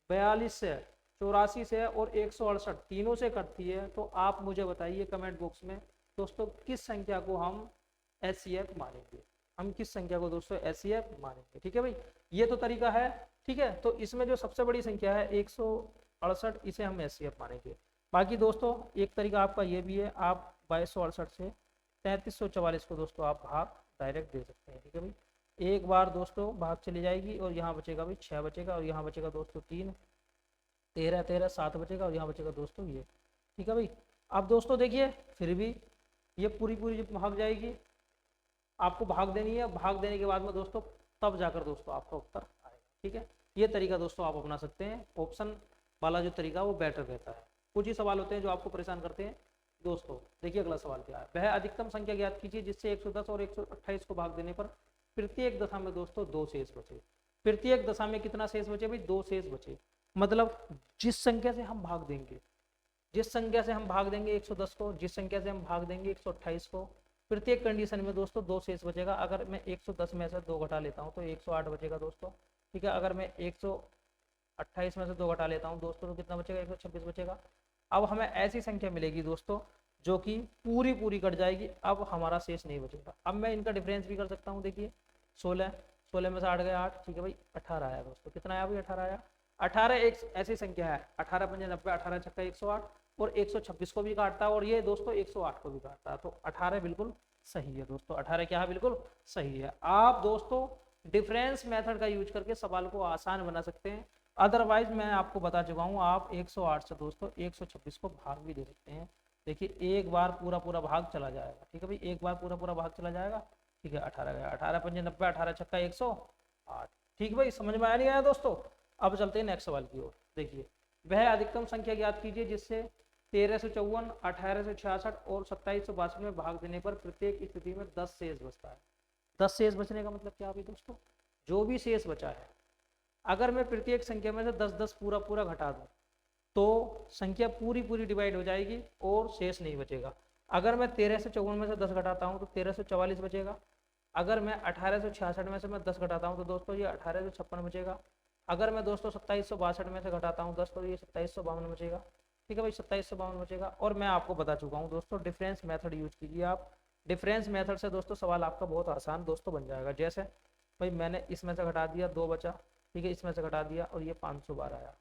42 से 84 से और 168 तीनों से कटती है तो आप मुझे बताइए कमेंट बॉक्स में दोस्तों किस संख्या को हम एचसीएफ मानेंगे, हम किस संख्या को दोस्तों एचसीएफ मानेंगे, ठीक है भाई। ये तो तरीका है, ठीक है। तो इसमें जो सबसे बड़ी संख्या है 168, इसे हम एचसीएफ मानेंगे। बाकी दोस्तों एक तरीका आपका ये भी है, आप 2268 से 3344 को दोस्तों आप भाग डायरेक्ट दे सकते हैं, ठीक है भाई। एक बार दोस्तों भाग चली जाएगी और यहाँ बचेगा भाई 6 बचेगा, और यहाँ बचेगा दोस्तों 3, 13, 13, 7 बचेगा, और यहाँ बचेगा दोस्तों ये, ठीक है भाई। अब दोस्तों देखिए फिर भी ये पूरी पूरी भाग जाएगी, आपको भाग देनी है, भाग देने के बाद में दोस्तों तब जाकर दोस्तों आपका उत्तर आएगा। ठीक है, ये तरीका दोस्तों आप अपना सकते हैं, ऑप्शन वाला जो तरीका वो बेटर रहता है। कुछ ही सवाल होते हैं जो आपको परेशान करते हैं दोस्तों। देखिए अगला सवाल क्या है, वह अधिकतम संख्या ज्ञात कीजिए जिससे 110 और 128 को भाग देने पर प्रत्येक दशा में दोस्तों 2 शेष बचे। प्रत्येक दशा में कितना शेष बचे भाई? 2 शेष बचे। मतलब जिस संख्या से हम भाग देंगे, जिस संख्या से हम भाग देंगे 110 को, जिस संख्या से हम भाग देंगे 128 को, प्रत्येक कंडीशन में दोस्तों 2 शेष बचेगा। अगर मैं 110 में से 2 घटा लेता हूँ तो 108 बचेगा दोस्तों। ठीक है, अगर मैं 128 में से 2 घटा लेता हूँ दोस्तों तो कितना बचेगा? 126 बचेगा। अब हमें ऐसी संख्या मिलेगी दोस्तों जो कि पूरी पूरी कट जाएगी, अब हमारा शेष नहीं बचेगा। अब मैं इनका डिफरेंस भी कर सकता हूँ। देखिए 16 में से 8 गया 8, ठीक है भाई 18 आया दोस्तों। कितना आया भाई? 18 आया। 18 एक ऐसी संख्या है, 18 पंजे 90, 18 छक्का 108 और 126 को भी काटता है और ये दोस्तों 108 को भी काटता है। तो 18 बिल्कुल सही है दोस्तों। 18 क्या है? बिल्कुल सही है। आप दोस्तों डिफरेंस मेथड का यूज करके सवाल को आसान बना सकते हैं। अदरवाइज मैं आपको बता चुका हूँ, आप 108 से दोस्तों 126 को भाग भी दे सकते हैं। देखिए एक बार पूरा पूरा भाग चला जाएगा। ठीक है भाई, एक बार पूरा पूरा भाग चला जाएगा। ठीक है, 18 गया 18 पंजे 90, 18 छक्का 108। ठीक है भाई, समझ में आया नहीं आया दोस्तों? अब चलते हैं नेक्स्ट सवाल की ओर। देखिए वह अधिकतम संख्या ज्ञात कीजिए जिससे 1354, 1866 और 2762 में भाग देने पर प्रत्येक स्थिति में 10 शेष बचता है। 10 शेष बचने का मतलब क्या है दोस्तों? जो भी शेष बचा है, अगर मैं प्रत्येक संख्या में से 10-10 पूरा पूरा घटा दूं तो संख्या पूरी पूरी डिवाइड हो जाएगी और शेष नहीं बचेगा। अगर मैं 1354 में से 10 घटाता हूं तो 1344 बचेगा। अगर मैं 1866 में से मैं 10 घटाता हूं तो दोस्तों ये 1856 बचेगा। अगर मैं दोस्तों 2762 में से घटाता हूं 10 तो ये 2752 बचेगा। ठीक है भाई, 2752 बचेगा। और मैं आपको बता चुका हूं दोस्तों, डिफरेंस मेथड यूज कीजिए आप। डिफरेंस मेथड से दोस्तों सवाल आपका बहुत आसान दोस्तों बन जाएगा। जैसे भाई मैंने इसमें से घटा दिया 2 बचा, ठीक है, इसमें से घटा दिया और ये 512 आया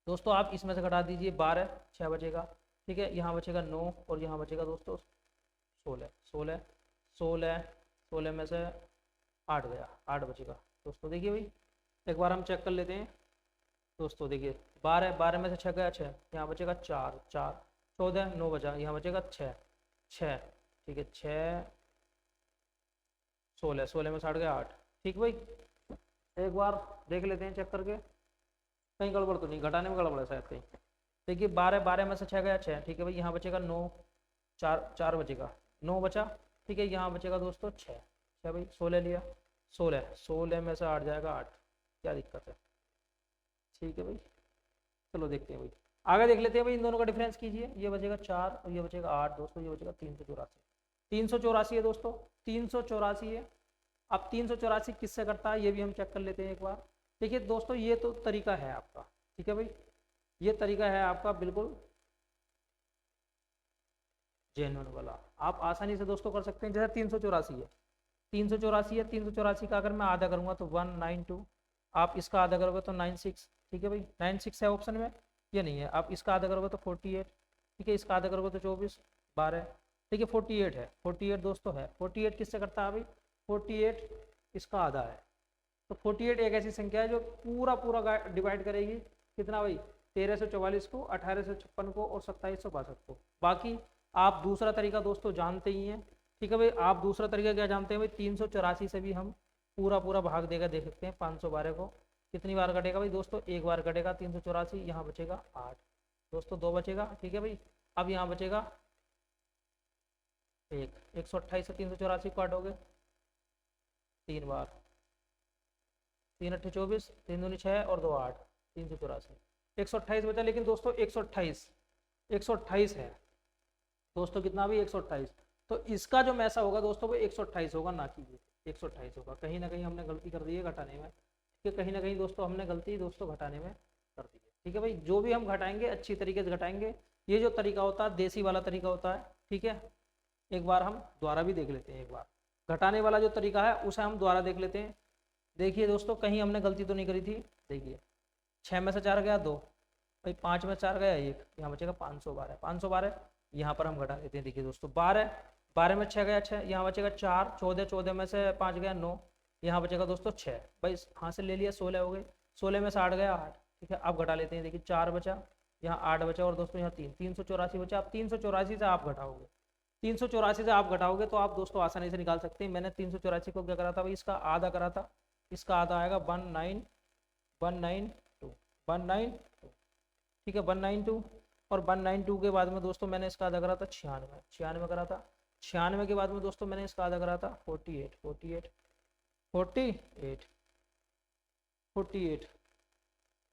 दोस्तों। आप इसमें से घटा दीजिए 12, 6 बचेगा। ठीक है, यहाँ बचेगा 9 और यहाँ बचेगा दोस्तों 16। 16 16 16 में से 8 गया, 8 बचेगा दोस्तों। देखिए भाई एक बार हम चेक कर लेते हैं दोस्तों। देखिए 12 12 में से 6 गया 6, यहाँ बचेगा 4 4, 14 9 बचा, यहाँ बचेगा 6 6। ठीक है, 6 16 16 में से 8 गया 8। ठीक भाई, एक बार देख लेते हैं चेक करके, कहीं गड़बड़ तो नहीं, घटाने में गड़बड़ है शायद कहीं। देखिए 12 12 में से 6 गया 6, ठीक है भाई, यहाँ बचेगा 9 4 4 बचेगा, 9 बचा। ठीक है, यहाँ बचेगा दोस्तों 6 6 भाई, 16 लिया, 16 16 में से 8 जाएगा 8, क्या दिक्कत है? ठीक है भाई, चलो देखते हैं भाई, आगे देख लेते हैं भाई। इन दोनों का डिफरेंस कीजिए, ये बचेगा 4 और ये बचेगा 8 दोस्तों, ये बचेगा 384। 384 है दोस्तों, 384 है। अब 384 किससे करता है ये भी हम चेक कर लेते हैं एक बार। देखिए दोस्तों ये तो तरीका है आपका, ठीक है भाई, ये तरीका है आपका बिल्कुल जेन्युइन वाला, आप आसानी से दोस्तों कर सकते हैं। जैसे 384 है, 384 है, 384 का अगर मैं आधा करूंगा तो 192, आप इसका आधा करोगे तो 96। ठीक है भाई, 96 है ऑप्शन में, ये नहीं है। आप इसका आधा करोगे तो 48, ठीक है, इसका आधा करोगे तो 24 12, ठीक है 48 है, 48 दोस्तों है। 48 किससे करता है भाई? 48 इसका आधा है। तो 48 एक ऐसी संख्या है जो पूरा पूरा डिवाइड करेगी कितना भाई? 1344 को, 1856 को और 2762 को। बाकी आप दूसरा तरीका दोस्तों जानते ही हैं। ठीक है भाई, आप दूसरा तरीका क्या जानते हैं भाई? 384 से भी हम पूरा पूरा भाग देगा देख सकते हैं। 512 को कितनी बार कटेगा भाई दोस्तों? एक बार कटेगा 384, यहाँ बचेगा 8 दोस्तों, 2 बचेगा। ठीक है भाई, अब यहाँ बचेगा 128 से 384 काटोगे 3 बार, 3 8 24, 3 दूनी 6 और 2 8, 384, 128 बचा। लेकिन दोस्तों 128 है दोस्तों, कितना भी 128। तो इसका जो मैसा होगा दोस्तों वो 128 होगा, ना कि ये 128 होगा। कहीं ना कहीं हमने गलती कर दी है घटाने में, ठीक है, कहीं ना कहीं दोस्तों हमने गलती दोस्तों घटाने में कर दी है। ठीक है भाई, जो भी हम घटाएंगे अच्छी तरीके से घटाएंगे। ये जो तरीका होता है देसी वाला तरीका होता है, ठीक है। एक बार हम द्वारा भी देख लेते हैं, एक बार घटाने वाला जो तरीका है उसे हम द्वारा देख लेते हैं। देखिए दोस्तों कहीं हमने गलती तो नहीं करी थी। देखिए 6 में से 4 गया 2 भाई, 5 में 4 गया 1, यहाँ बचेगा 512। 512 यहाँ पर हम घटा देते हैं। देखिए दोस्तों 12 में 6 गया 6, यहाँ बचेगा 4, 14 में से 5 गया 9, यहाँ बचेगा दोस्तों 6 भाई, हाँ से ले लिया 16 हो गए। 16 में से 8 गया 8, ठीक है, अब घटा लेते हैं। देखिए 4 बचा, यहाँ 8 बचा और दोस्तों यहाँ 3, 384 बचा। अब 384 से आप घटाओगे, 384 से आप घटाओगे तो आप दोस्तों आसानी से निकाल सकते हैं। मैंने 384 को क्या करा था भाई, इसका आधा करा था, इसका आधा आएगा 192, ठीक है 192। और 192 के बाद में दोस्तों मैंने इसका आधा करा था 96 करा था। 96 के बाद में दोस्तों मैंने इसका आधा करा था 48।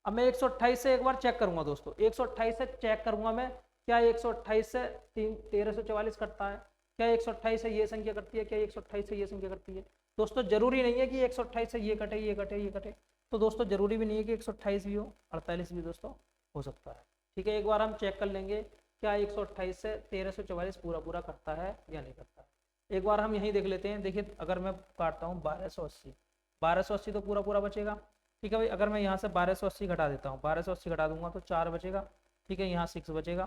अब मैं 128 से एक बार चेक करूंगा दोस्तों, 128 से चेक करूंगा मैं, क्या 128 से 1344 कटता है, क्या 128 से ये संख्या कटती है, क्या 128 से ये संख्या कटती है। दोस्तों जरूरी नहीं है कि 128 से ये कटे ये कटे ये कटे, तो दोस्तों जरूरी भी नहीं है कि 128 भी हो, 48 भी दोस्तों हो सकता है। ठीक है, एक बार हम चेक कर लेंगे क्या 128 से 1344 पूरा कटता है या नहीं कटता है। एक बार हम यही देख लेते हैं। देखिए अगर मैं काटता हूँ 1280 तो पूरा बचेगा। ठीक है भाई, अगर मैं यहाँ से 1280 घटा देता हूँ, 1280 घटा दूंगा तो 4 बचेगा। ठीक है, यहाँ 6 बचेगा,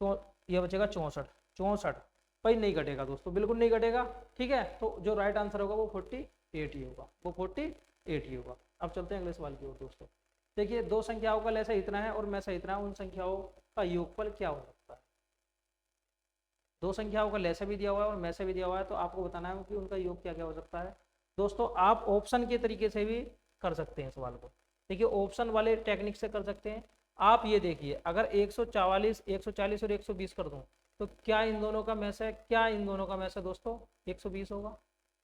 तो ये बचेगा 64 भाई नहीं घटेगा दोस्तों, बिल्कुल नहीं घटेगा। ठीक है, तो जो राइट आंसर होगा वो 48 ही होगा, वो 48 ही होगा। अब चलते हैं अगले सवाल की ओर दोस्तों। देखिए दो संख्याओं का लैसा इतना है और मैसा इतना है, उन संख्याओं का योगफल क्या हो सकता है। दो संख्याओं का लैसा भी दिया हुआ है और मैसा भी दिया हुआ है, तो आपको बताना है कि उनका योग क्या क्या हो सकता है। दोस्तों आप ऑप्शन के तरीके से भी कर सकते हैं सवाल को। देखिए ऑप्शन वाले टेक्निक से कर सकते हैं। आप ये देखिए, अगर 140 और 120 कर दूं तो क्या इन दोनों का मैस है, क्या इन दोनों का मैस है दोस्तों, 120 होगा।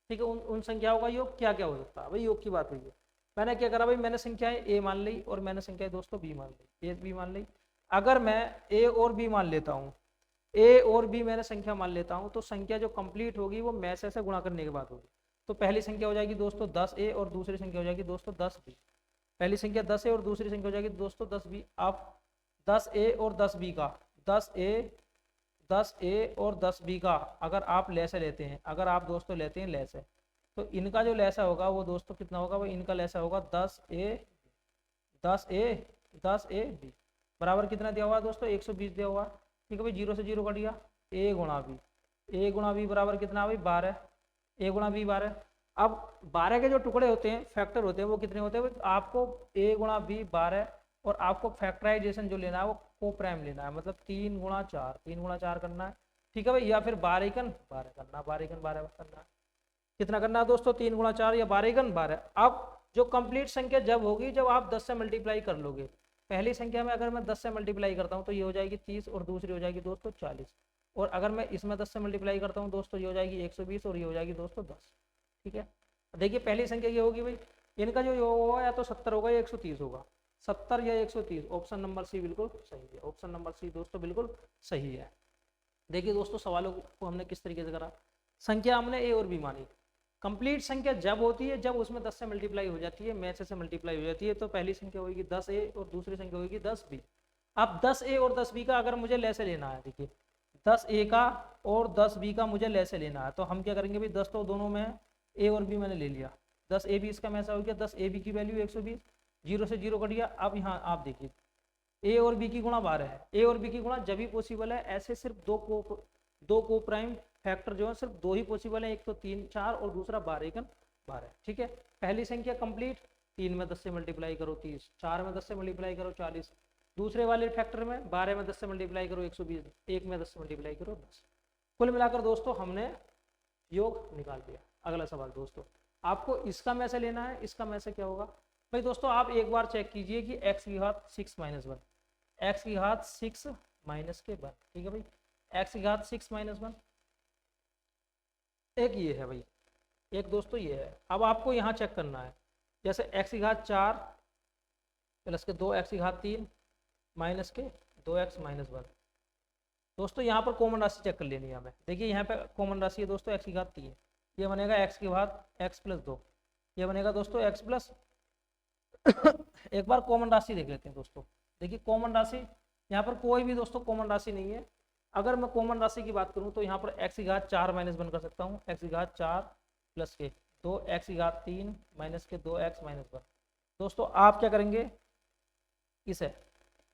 ठीक है, उन संख्याओं का योग क्या क्या हो सकता है, भाई योग की बात हुई है। मैंने क्या करा भाई, मैंने संख्याएं ए मान ली और मैंने संख्याएं दोस्तों बी मान ली, ए बी मान ली। अगर मैं ए और बी मान लेता हूँ, ए और बी मैंने संख्या मान लेता हूँ, तो संख्या जो कंप्लीट होगी वो मैसे से गुणा करने के बाद होगी। तो पहली संख्या हो जाएगी दोस्तों 10A और दूसरी संख्या हो जाएगी दोस्तों 10B। पहली संख्या 10 है और दूसरी संख्या हो जाएगी दोस्तों 10B। आप 10A और 10B का 10A और 10B का अगर आप लैसे लेते हैं, अगर आप दोस्तों लेते हैं लैसे, तो इनका जो लैसा होगा वो दोस्तों कितना होगा, वो इनका लैसा होगा 10A बराबर कितना दिया हुआ है दोस्तों, 120 दिया हुआ है। ठीक है भाई, 0 से 0 कट गया, A गुणा B बराबर कितना भाई 12, A गुणा B 12। अब 12 के जो टुकड़े होते हैं, फैक्टर होते हैं, वो कितने होते हैं, आपको A गुणा B 12 और आपको फैक्टराइजेशन जो लेना है वो को प्राइम लेना है, मतलब 3 गुणा 4 करना है। ठीक है भाई, या फिर 12 करना, 12 करना है। कितना करना है दोस्तों, 3 गुणा 4 या 12। अब जो कंप्लीट संख्या जब होगी जब आप 10 से मल्टीप्लाई कर लोगे। पहली संख्या में अगर मैं 10 से मल्टीप्लाई करता हूँ तो ये हो जाएगी 30 और दूसरी हो जाएगी दोस्तों 40। और अगर मैं इसमें 10 से मल्टीप्लाई करता हूँ दोस्तों, ये हो जाएगी 120 और ये हो जाएगी दोस्तों 10। ठीक है, देखिए पहली संख्या ये होगी भाई, इनका जो योग होगा या तो 70 होगा या 130 होगा, 70 या 130। ऑप्शन नंबर सी बिल्कुल सही है, ऑप्शन नंबर सी दोस्तों बिल्कुल सही है। देखिए दोस्तों सवालों को हमने किस तरीके से करा, संख्या हमने ए और बी मानी। कंप्लीट संख्या जब होती है जब उसमें 10 से मल्टीप्लाई हो जाती है, मैच से मल्टीप्लाई हो जाती है, तो पहली संख्या होगी 10A और दूसरी संख्या होगी 10B। अब 10A और 10B का अगर मुझे लैसे लेना है, देखिए 10A का और 10B का मुझे लैसे लेना है, तो हम क्या करेंगे भाई, 10 तो दोनों में है, A और B मैंने ले लिया, 10AB इसका मैसा हो गया, 10AB की वैल्यू 120, 0 से 0 कट गया। अब यहाँ आप देखिए A और B की गुणा 12 है, A और B की गुणा जब भी पॉसिबल है, ऐसे सिर्फ दो को प्राइम फैक्टर जो है सिर्फ दो ही पॉसिबल है, एक तो 3 4 और दूसरा 12 ठीक है, पहली संख्या कंप्लीट, 3 में 10 से मल्टीप्लाई करो 30, 4 में 10 से मल्टीप्लाई करो 40, दूसरे वाले फैक्टर में 12 में 10 से मल्टीप्लाई करो 120, 1 में 10 से मल्टीप्लाई करो 10। कुल मिलाकर दोस्तों हमने योग निकाल दिया। अगला सवाल दोस्तों, आपको इसका में से लेना है, इसका में से क्या होगा भाई दोस्तों, आप एक बार चेक कीजिए कि x की घात 6 - 1, x की घात 6 - 1। ठीक है भाई, x की घात 6 - 1 एक ये है भाई, एक दोस्तों ये है। अब आपको यहाँ चेक करना है, जैसे x की घात 4 प्लस के 2x की घात 3 माइनस के 2x - 1। दोस्तों यहाँ पर कॉमन राशि चेक कर लेनी है हमें। देखिए यहाँ पे कॉमन राशि है दोस्तों x की घात 3, ये बनेगा x की घात x + 2, ये बनेगा दोस्तों x प्लस एक बार कॉमन राशि देख लेते हैं दोस्तों। देखिए कॉमन राशि यहाँ पर कोई भी दोस्तों कॉमन राशि नहीं है। अगर मैं कॉमन राशि की बात करूं तो यहाँ पर x की घात 4 - 1 कर सकता हूँ, x की घात 4 प्लस के 2, x की घात 3 माइनस के 2x - 1। दोस्तों आप क्या करेंगे, इसे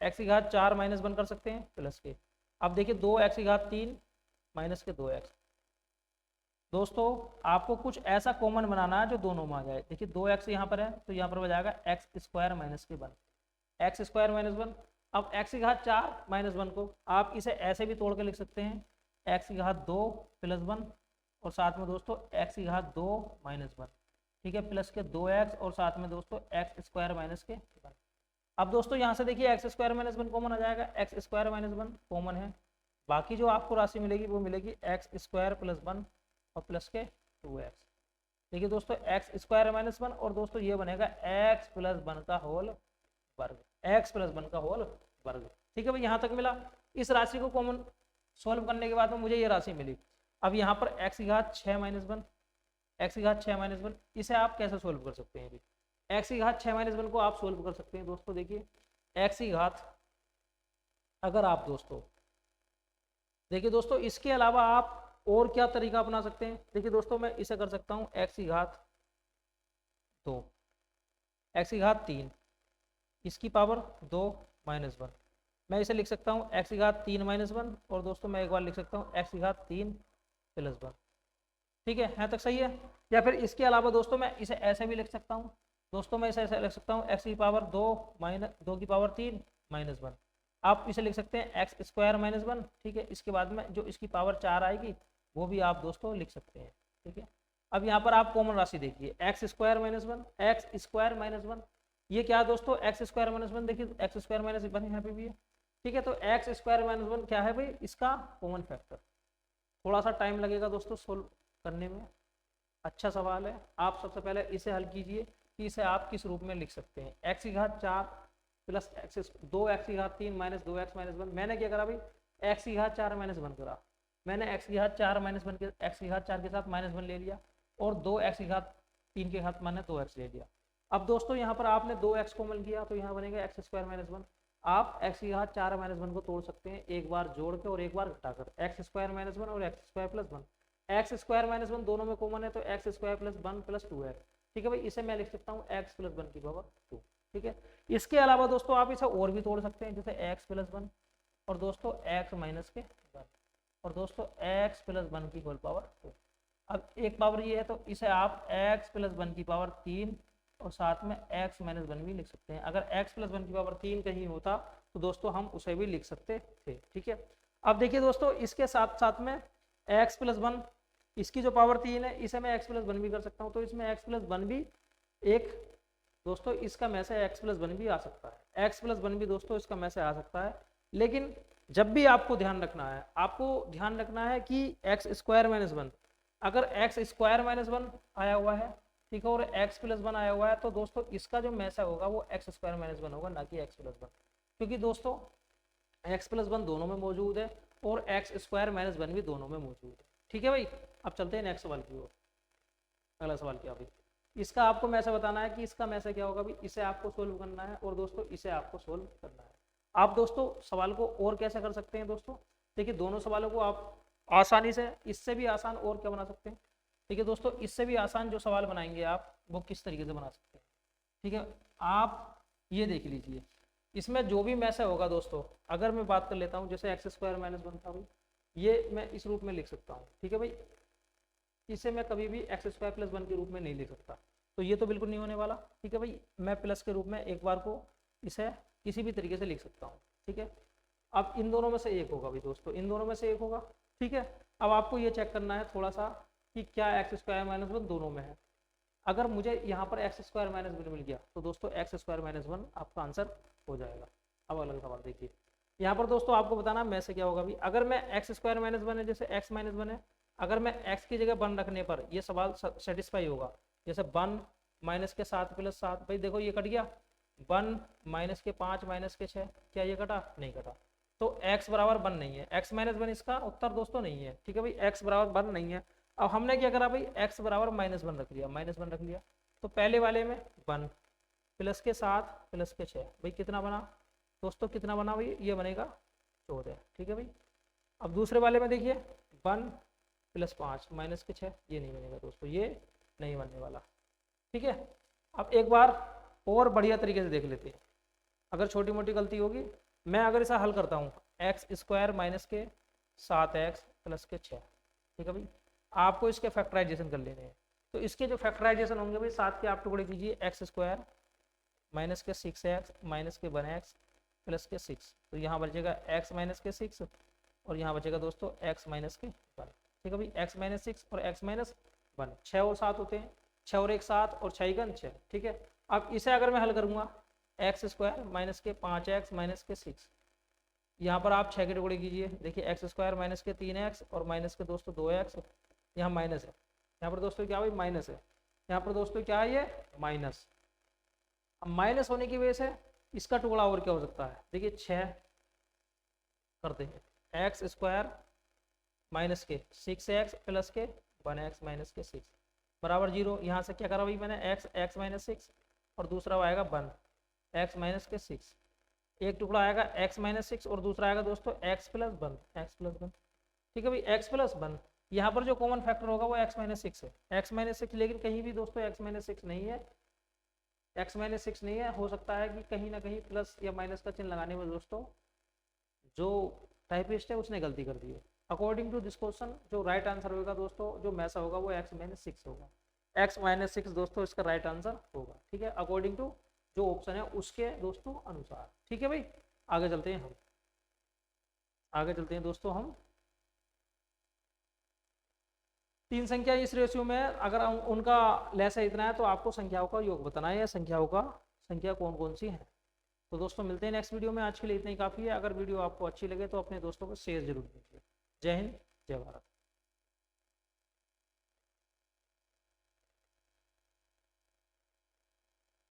x की घात 4 - 1 कर सकते हैं प्लस के, अब देखिए 2x की घात 3 माइनस के 2x। दोस्तों आपको कुछ ऐसा कॉमन बनाना है जो दोनों में आ जाए। देखिए 2x यहाँ पर है तो यहाँ पर हो जाएगा x² - 1, x² - 1। अब x की घात 4 - 1 को आप इसे ऐसे भी तोड़ के लिख सकते हैं, एक्स की घात 2 प्लस 1 और साथ में दोस्तों एक्स की घात 2 माइनस 1, ठीक है, प्लस के 2x और साथ में दोस्तों एक्स स्क्वायर माइनस के 1। अब दोस्तों यहाँ से देखिए एक्स स्क्वायर माइनस 1 कॉमन आ जाएगा, एक्स स्क्वायर माइनस 1 कॉमन है, बाकी जो आपको राशि मिलेगी वो मिलेगी एक्स स्क्वायर प्लस 1 और प्लस के 2x। देखिए दोस्तों एक्स स्क्वायर माइनस 1 और दोस्तों ये बनेगा एक्स प्लस 1 का होल वर्ग, एक्स प्लस 1 का होल वर्ग, ठीक है भाई, यहाँ तक मिला। इस राशि को कॉमन सोल्व करने के बाद में मुझे ये राशि मिली। अब यहाँ पर एक्स की घात 6 माइनस 1, एक्स की घात 6 माइनस 1, इसे आप कैसे सोल्व कर सकते हैं? एक्स की घात 6 माइनस 1 को आप सोल्व कर सकते हैं दोस्तों। देखिए एक्स की घात, अगर आप दोस्तों देखिए दोस्तों इसके अलावा आप और क्या तरीका अपना सकते हैं? देखिए दोस्तों मैं इसे कर सकता हूँ एक्स की घात 2, एक्स की घात 3, इसकी पावर 2 माइनस 1, मैं इसे लिख सकता हूँ एक्स की घात 3 माइनस 1 और दोस्तों मैं एक बार लिख सकता हूँ एक्स की घात 3 प्लस 1, ठीक है, यहाँ तक सही है। या फिर इसके अलावा दोस्तों मैं इसे ऐसे भी लिख सकता हूँ दोस्तों, मैं इसे ऐसे लिख सकता हूँ एक्स की पावर 2 माइनस 2 की पावर 3 माइनस 1, आप इसे लिख सकते हैं एक्स स्क्वायर माइनस 1, ठीक है, इसके बाद में जो इसकी पावर 4 आएगी वो भी आप दोस्तों लिख सकते हैं, ठीक है। अब यहाँ पर आप कॉमन राशि देखिए x square minus 1, x square minus 1, ये क्या है दोस्तों? एक्स स्क्वायर माइनस 1, देखिए एक्स स्क्वायर माइनस 1 यहाँ पे भी है, ठीक है, तो एक्स स्क्वायर माइनस 1 क्या है भाई? इसका कॉमन फैक्टर। थोड़ा सा टाइम लगेगा दोस्तों सोल्व करने में, अच्छा सवाल है। आप सबसे पहले इसे हल कीजिए कि इसे आप किस रूप में लिख सकते हैं। एक्स की घात 4 प्लस एक्स 2 एक्स की घात 3 माइनस 2x माइनस 1, मैंने क्या करा भाई? एक्स की घात 4 माइनस 1 करा, मैंने एक्स की घात 4 माइनस 1 के एक्स की घात 4 के साथ माइनस 1 ले लिया और 2 एक्स की घात 3 के घात मैंने 2x ले लिया। अब दोस्तों यहाँ पर आपने 2x कॉमन किया तो यहाँ बनेगा एक्स स्क्वायर माइनस 1। आप एक्स की घात 4 माइनस 1 को तोड़ सकते हैं, एक बार जोड़ के और एक बार घटाकर, एक्स स्क्वायर माइनस 1 और x square plus 1, x square minus 1 दोनों में कॉमन है तो x square plus 1 plus 2x, ठीक है भाई, इसे मैं लिख सकता हूँ एक्स प्लस 1 की पावर 2, ठीक है। इसके अलावा दोस्तों आप इसे और भी तोड़ सकते हैं, जैसे एक्स प्लस 1 और दोस्तों एक्स माइनस के 1 और दोस्तों एक्स प्लस 1 की होल पावर 2। अब एक पावर ये है तो इसे आप एक्स प्लस 1 की पावर 3 और साथ में एक्स माइनस 1 भी लिख सकते हैं। अगर एक्स प्लस 1 की पावर 3 कहीं होता तो दोस्तों हम उसे भी लिख सकते थे, ठीक है। अब देखिए दोस्तों इसके साथ साथ में एक्स प्लस 1, इसकी जो पावर 3 है इसे मैं एक्स प्लस 1 भी कर सकता हूँ, तो इसमें एक्स प्लस 1 भी एक दोस्तों इसका में से एक्स प्लस 1 भी आ सकता है, एक्स प्लस 1 भी दोस्तों इसका में से आ सकता है। लेकिन जब भी आपको ध्यान रखना है, आपको ध्यान रखना है कि एक्स स्क्वायर माइनस 1, अगर एक्स स्क्वायर माइनस 1 आया हुआ है, ठीक है, और एक्स प्लस 1 आया हुआ है तो दोस्तों इसका जो में से होगा वो एक्स स्क्वायर माइनस 1 होगा, ना कि एक्स प्लस 1, क्योंकि दोस्तों एक्स प्लस 1 दोनों में मौजूद है और एक्स स्क्वायर माइनस 1 भी दोनों में मौजूद है, ठीक है भाई। अब चलते हैं नेक्स्ट सवाल की ओर। अगला सवाल क्या भाई? इसका आपको मैसे बताना है कि इसका मैसे क्या होगा भाई, इसे आपको सोल्व करना है और दोस्तों इसे आपको सोल्व करना है। आप दोस्तों सवाल को और कैसे कर सकते हैं दोस्तों? देखिए दोनों सवालों को आप आसानी से, इससे भी आसान और क्या बना सकते हैं? ठीक है दोस्तों, इससे भी आसान जो सवाल बनाएंगे आप वो किस तरीके से बना सकते हैं, ठीक है। आप ये देख लीजिए, इसमें जो भी मैसे होगा दोस्तों, अगर मैं बात कर लेता हूँ जैसे एक्स स्क्वायर माइनस 1 था भाई, ये मैं इस रूप में लिख सकता हूँ, ठीक है भाई, इसे मैं कभी भी एक्स स्क्वायर प्लस 1 के रूप में नहीं लिख सकता, तो ये तो बिल्कुल नहीं होने वाला, ठीक है भाई। मैं प्लस के रूप में एक बार को इसे किसी भी तरीके से लिख सकता हूँ, ठीक है। अब इन दोनों में से एक होगा भाई दोस्तों, इन दोनों में से एक होगा, ठीक है। अब आपको ये चेक करना है थोड़ा सा कि क्या एक्स स्क्वायर माइनस 1 दोनों में है। अगर मुझे यहाँ पर एक्स स्क्वायर माइनस 1 मिल गया तो दोस्तों एक्स स्क्वायर माइनस 1 आपका आंसर हो जाएगा। अब अगला सवाल देखिए, यहाँ पर दोस्तों आपको बताना मैं से क्या होगा भी, अगर मैं एक्स स्क्वायर माइनस 1 है, जैसे एक्स माइनस 1 है, अगर मैं एक्स की जगह 1 रखने पर ये सवाल सेटिस्फाई होगा, जैसे 1 माइनस के 7 प्लस 7, भाई देखो ये कट गया, 1 माइनस के 5 माइनस के 6, क्या ये कटा? नहीं कटा, तो x बराबर 1 नहीं है, x माइनस 1 इसका उत्तर दोस्तों नहीं है, ठीक है भाई, x बराबर 1 नहीं है। अब हमने क्या करा भाई, x बराबर -1 रख लिया, -1 रख लिया, तो पहले वाले में 1 प्लस के 7 प्लस के 6, भाई कितना बना दोस्तों, कितना बना भाई? ये बनेगा 14, ठीक है भाई। अब दूसरे वाले में देखिए 1 प्लस 5 माइनस के 6, ये नहीं बनेगा दोस्तों, ये नहीं बनने वाला, ठीक है। अब एक बार और बढ़िया तरीके से देख लेते हैं, अगर छोटी मोटी गलती होगी, मैं अगर इसे हल करता हूँ एक्स स्क्वायर माइनस के 7x प्लस के 6, ठीक है भाई, आपको इसके फैक्टराइजेशन कर लेने हैं, तो इसके जो फैक्टराइजेशन होंगे भाई 7 के आप टुकड़े कीजिए, एक्स स्क्वायर माइनस के 6x माइनस के 1x प्लस के 6, तो यहाँ बचेगा x माइनस के 6 और यहाँ बचेगा दोस्तों x माइनस के 1। ठीक है भाई, x माइनस 6 और x माइनस 1, 6 और 7 होते हैं, 6 और 1 7 और 6 गन 6। ठीक है, अब इसे अगर मैं हल करूँगा एक्स स्क्वायर माइनस के 5x माइनस के 6, यहाँ पर आप 6 के टुकड़े कीजिए, देखिए एक्स स्क्वायर माइनस के 3x और माइनस के दोस्तों 2x, यहाँ माइनस है, यहाँ पर दोस्तों क्या भाई माइनस है, यहाँ पर दोस्तों क्या है ये माइनस। अब माइनस होने की वजह से इसका टुकड़ा और क्या हो सकता है, देखिए 6 करते हैं, एक्स स्क्वायर माइनस के 6x प्लस के 1x माइनस के 6 बराबर 0। यहाँ से क्या करा भाई मैंने x माइनस 6 और दूसरा आएगा 1 x माइनस के 6, एक टुकड़ा आएगा x माइनस 6 और दूसरा आएगा दोस्तों x प्लस 1। ठीक है भाई, x प्लस 1, यहाँ पर जो कॉमन फैक्टर होगा वो x माइनस 6 है, x माइनस 6, लेकिन कहीं भी दोस्तों x माइनस 6 नहीं है, x माइनस 6 नहीं है। हो सकता है कि कहीं ना कहीं प्लस या माइनस का चिन्ह लगाने में दोस्तों जो टाइपिस्ट है उसने गलती कर दी है। अकॉर्डिंग टू दिस क्वेश्चन जो राइट आंसर होगा दोस्तों, जो मैसा होगा वो x माइनस 6 होगा, x माइनस 6 दोस्तों इसका राइट आंसर होगा। ठीक है, अकॉर्डिंग टू जो ऑप्शन है उसके दोस्तों अनुसार। ठीक है भाई, आगे चलते हैं दोस्तों हम 3 संख्या इस रेशियो में अगर उनका लेस है इतना है तो आपको संख्याओं का योग बताना है, या संख्या कौन कौन सी है। तो दोस्तों मिलते हैं नेक्स्ट वीडियो में, आज के लिए इतना ही काफ़ी है। अगर वीडियो आपको अच्छी लगे तो अपने दोस्तों को शेयर जरूर कीजिए। जय हिंद, जय भारत।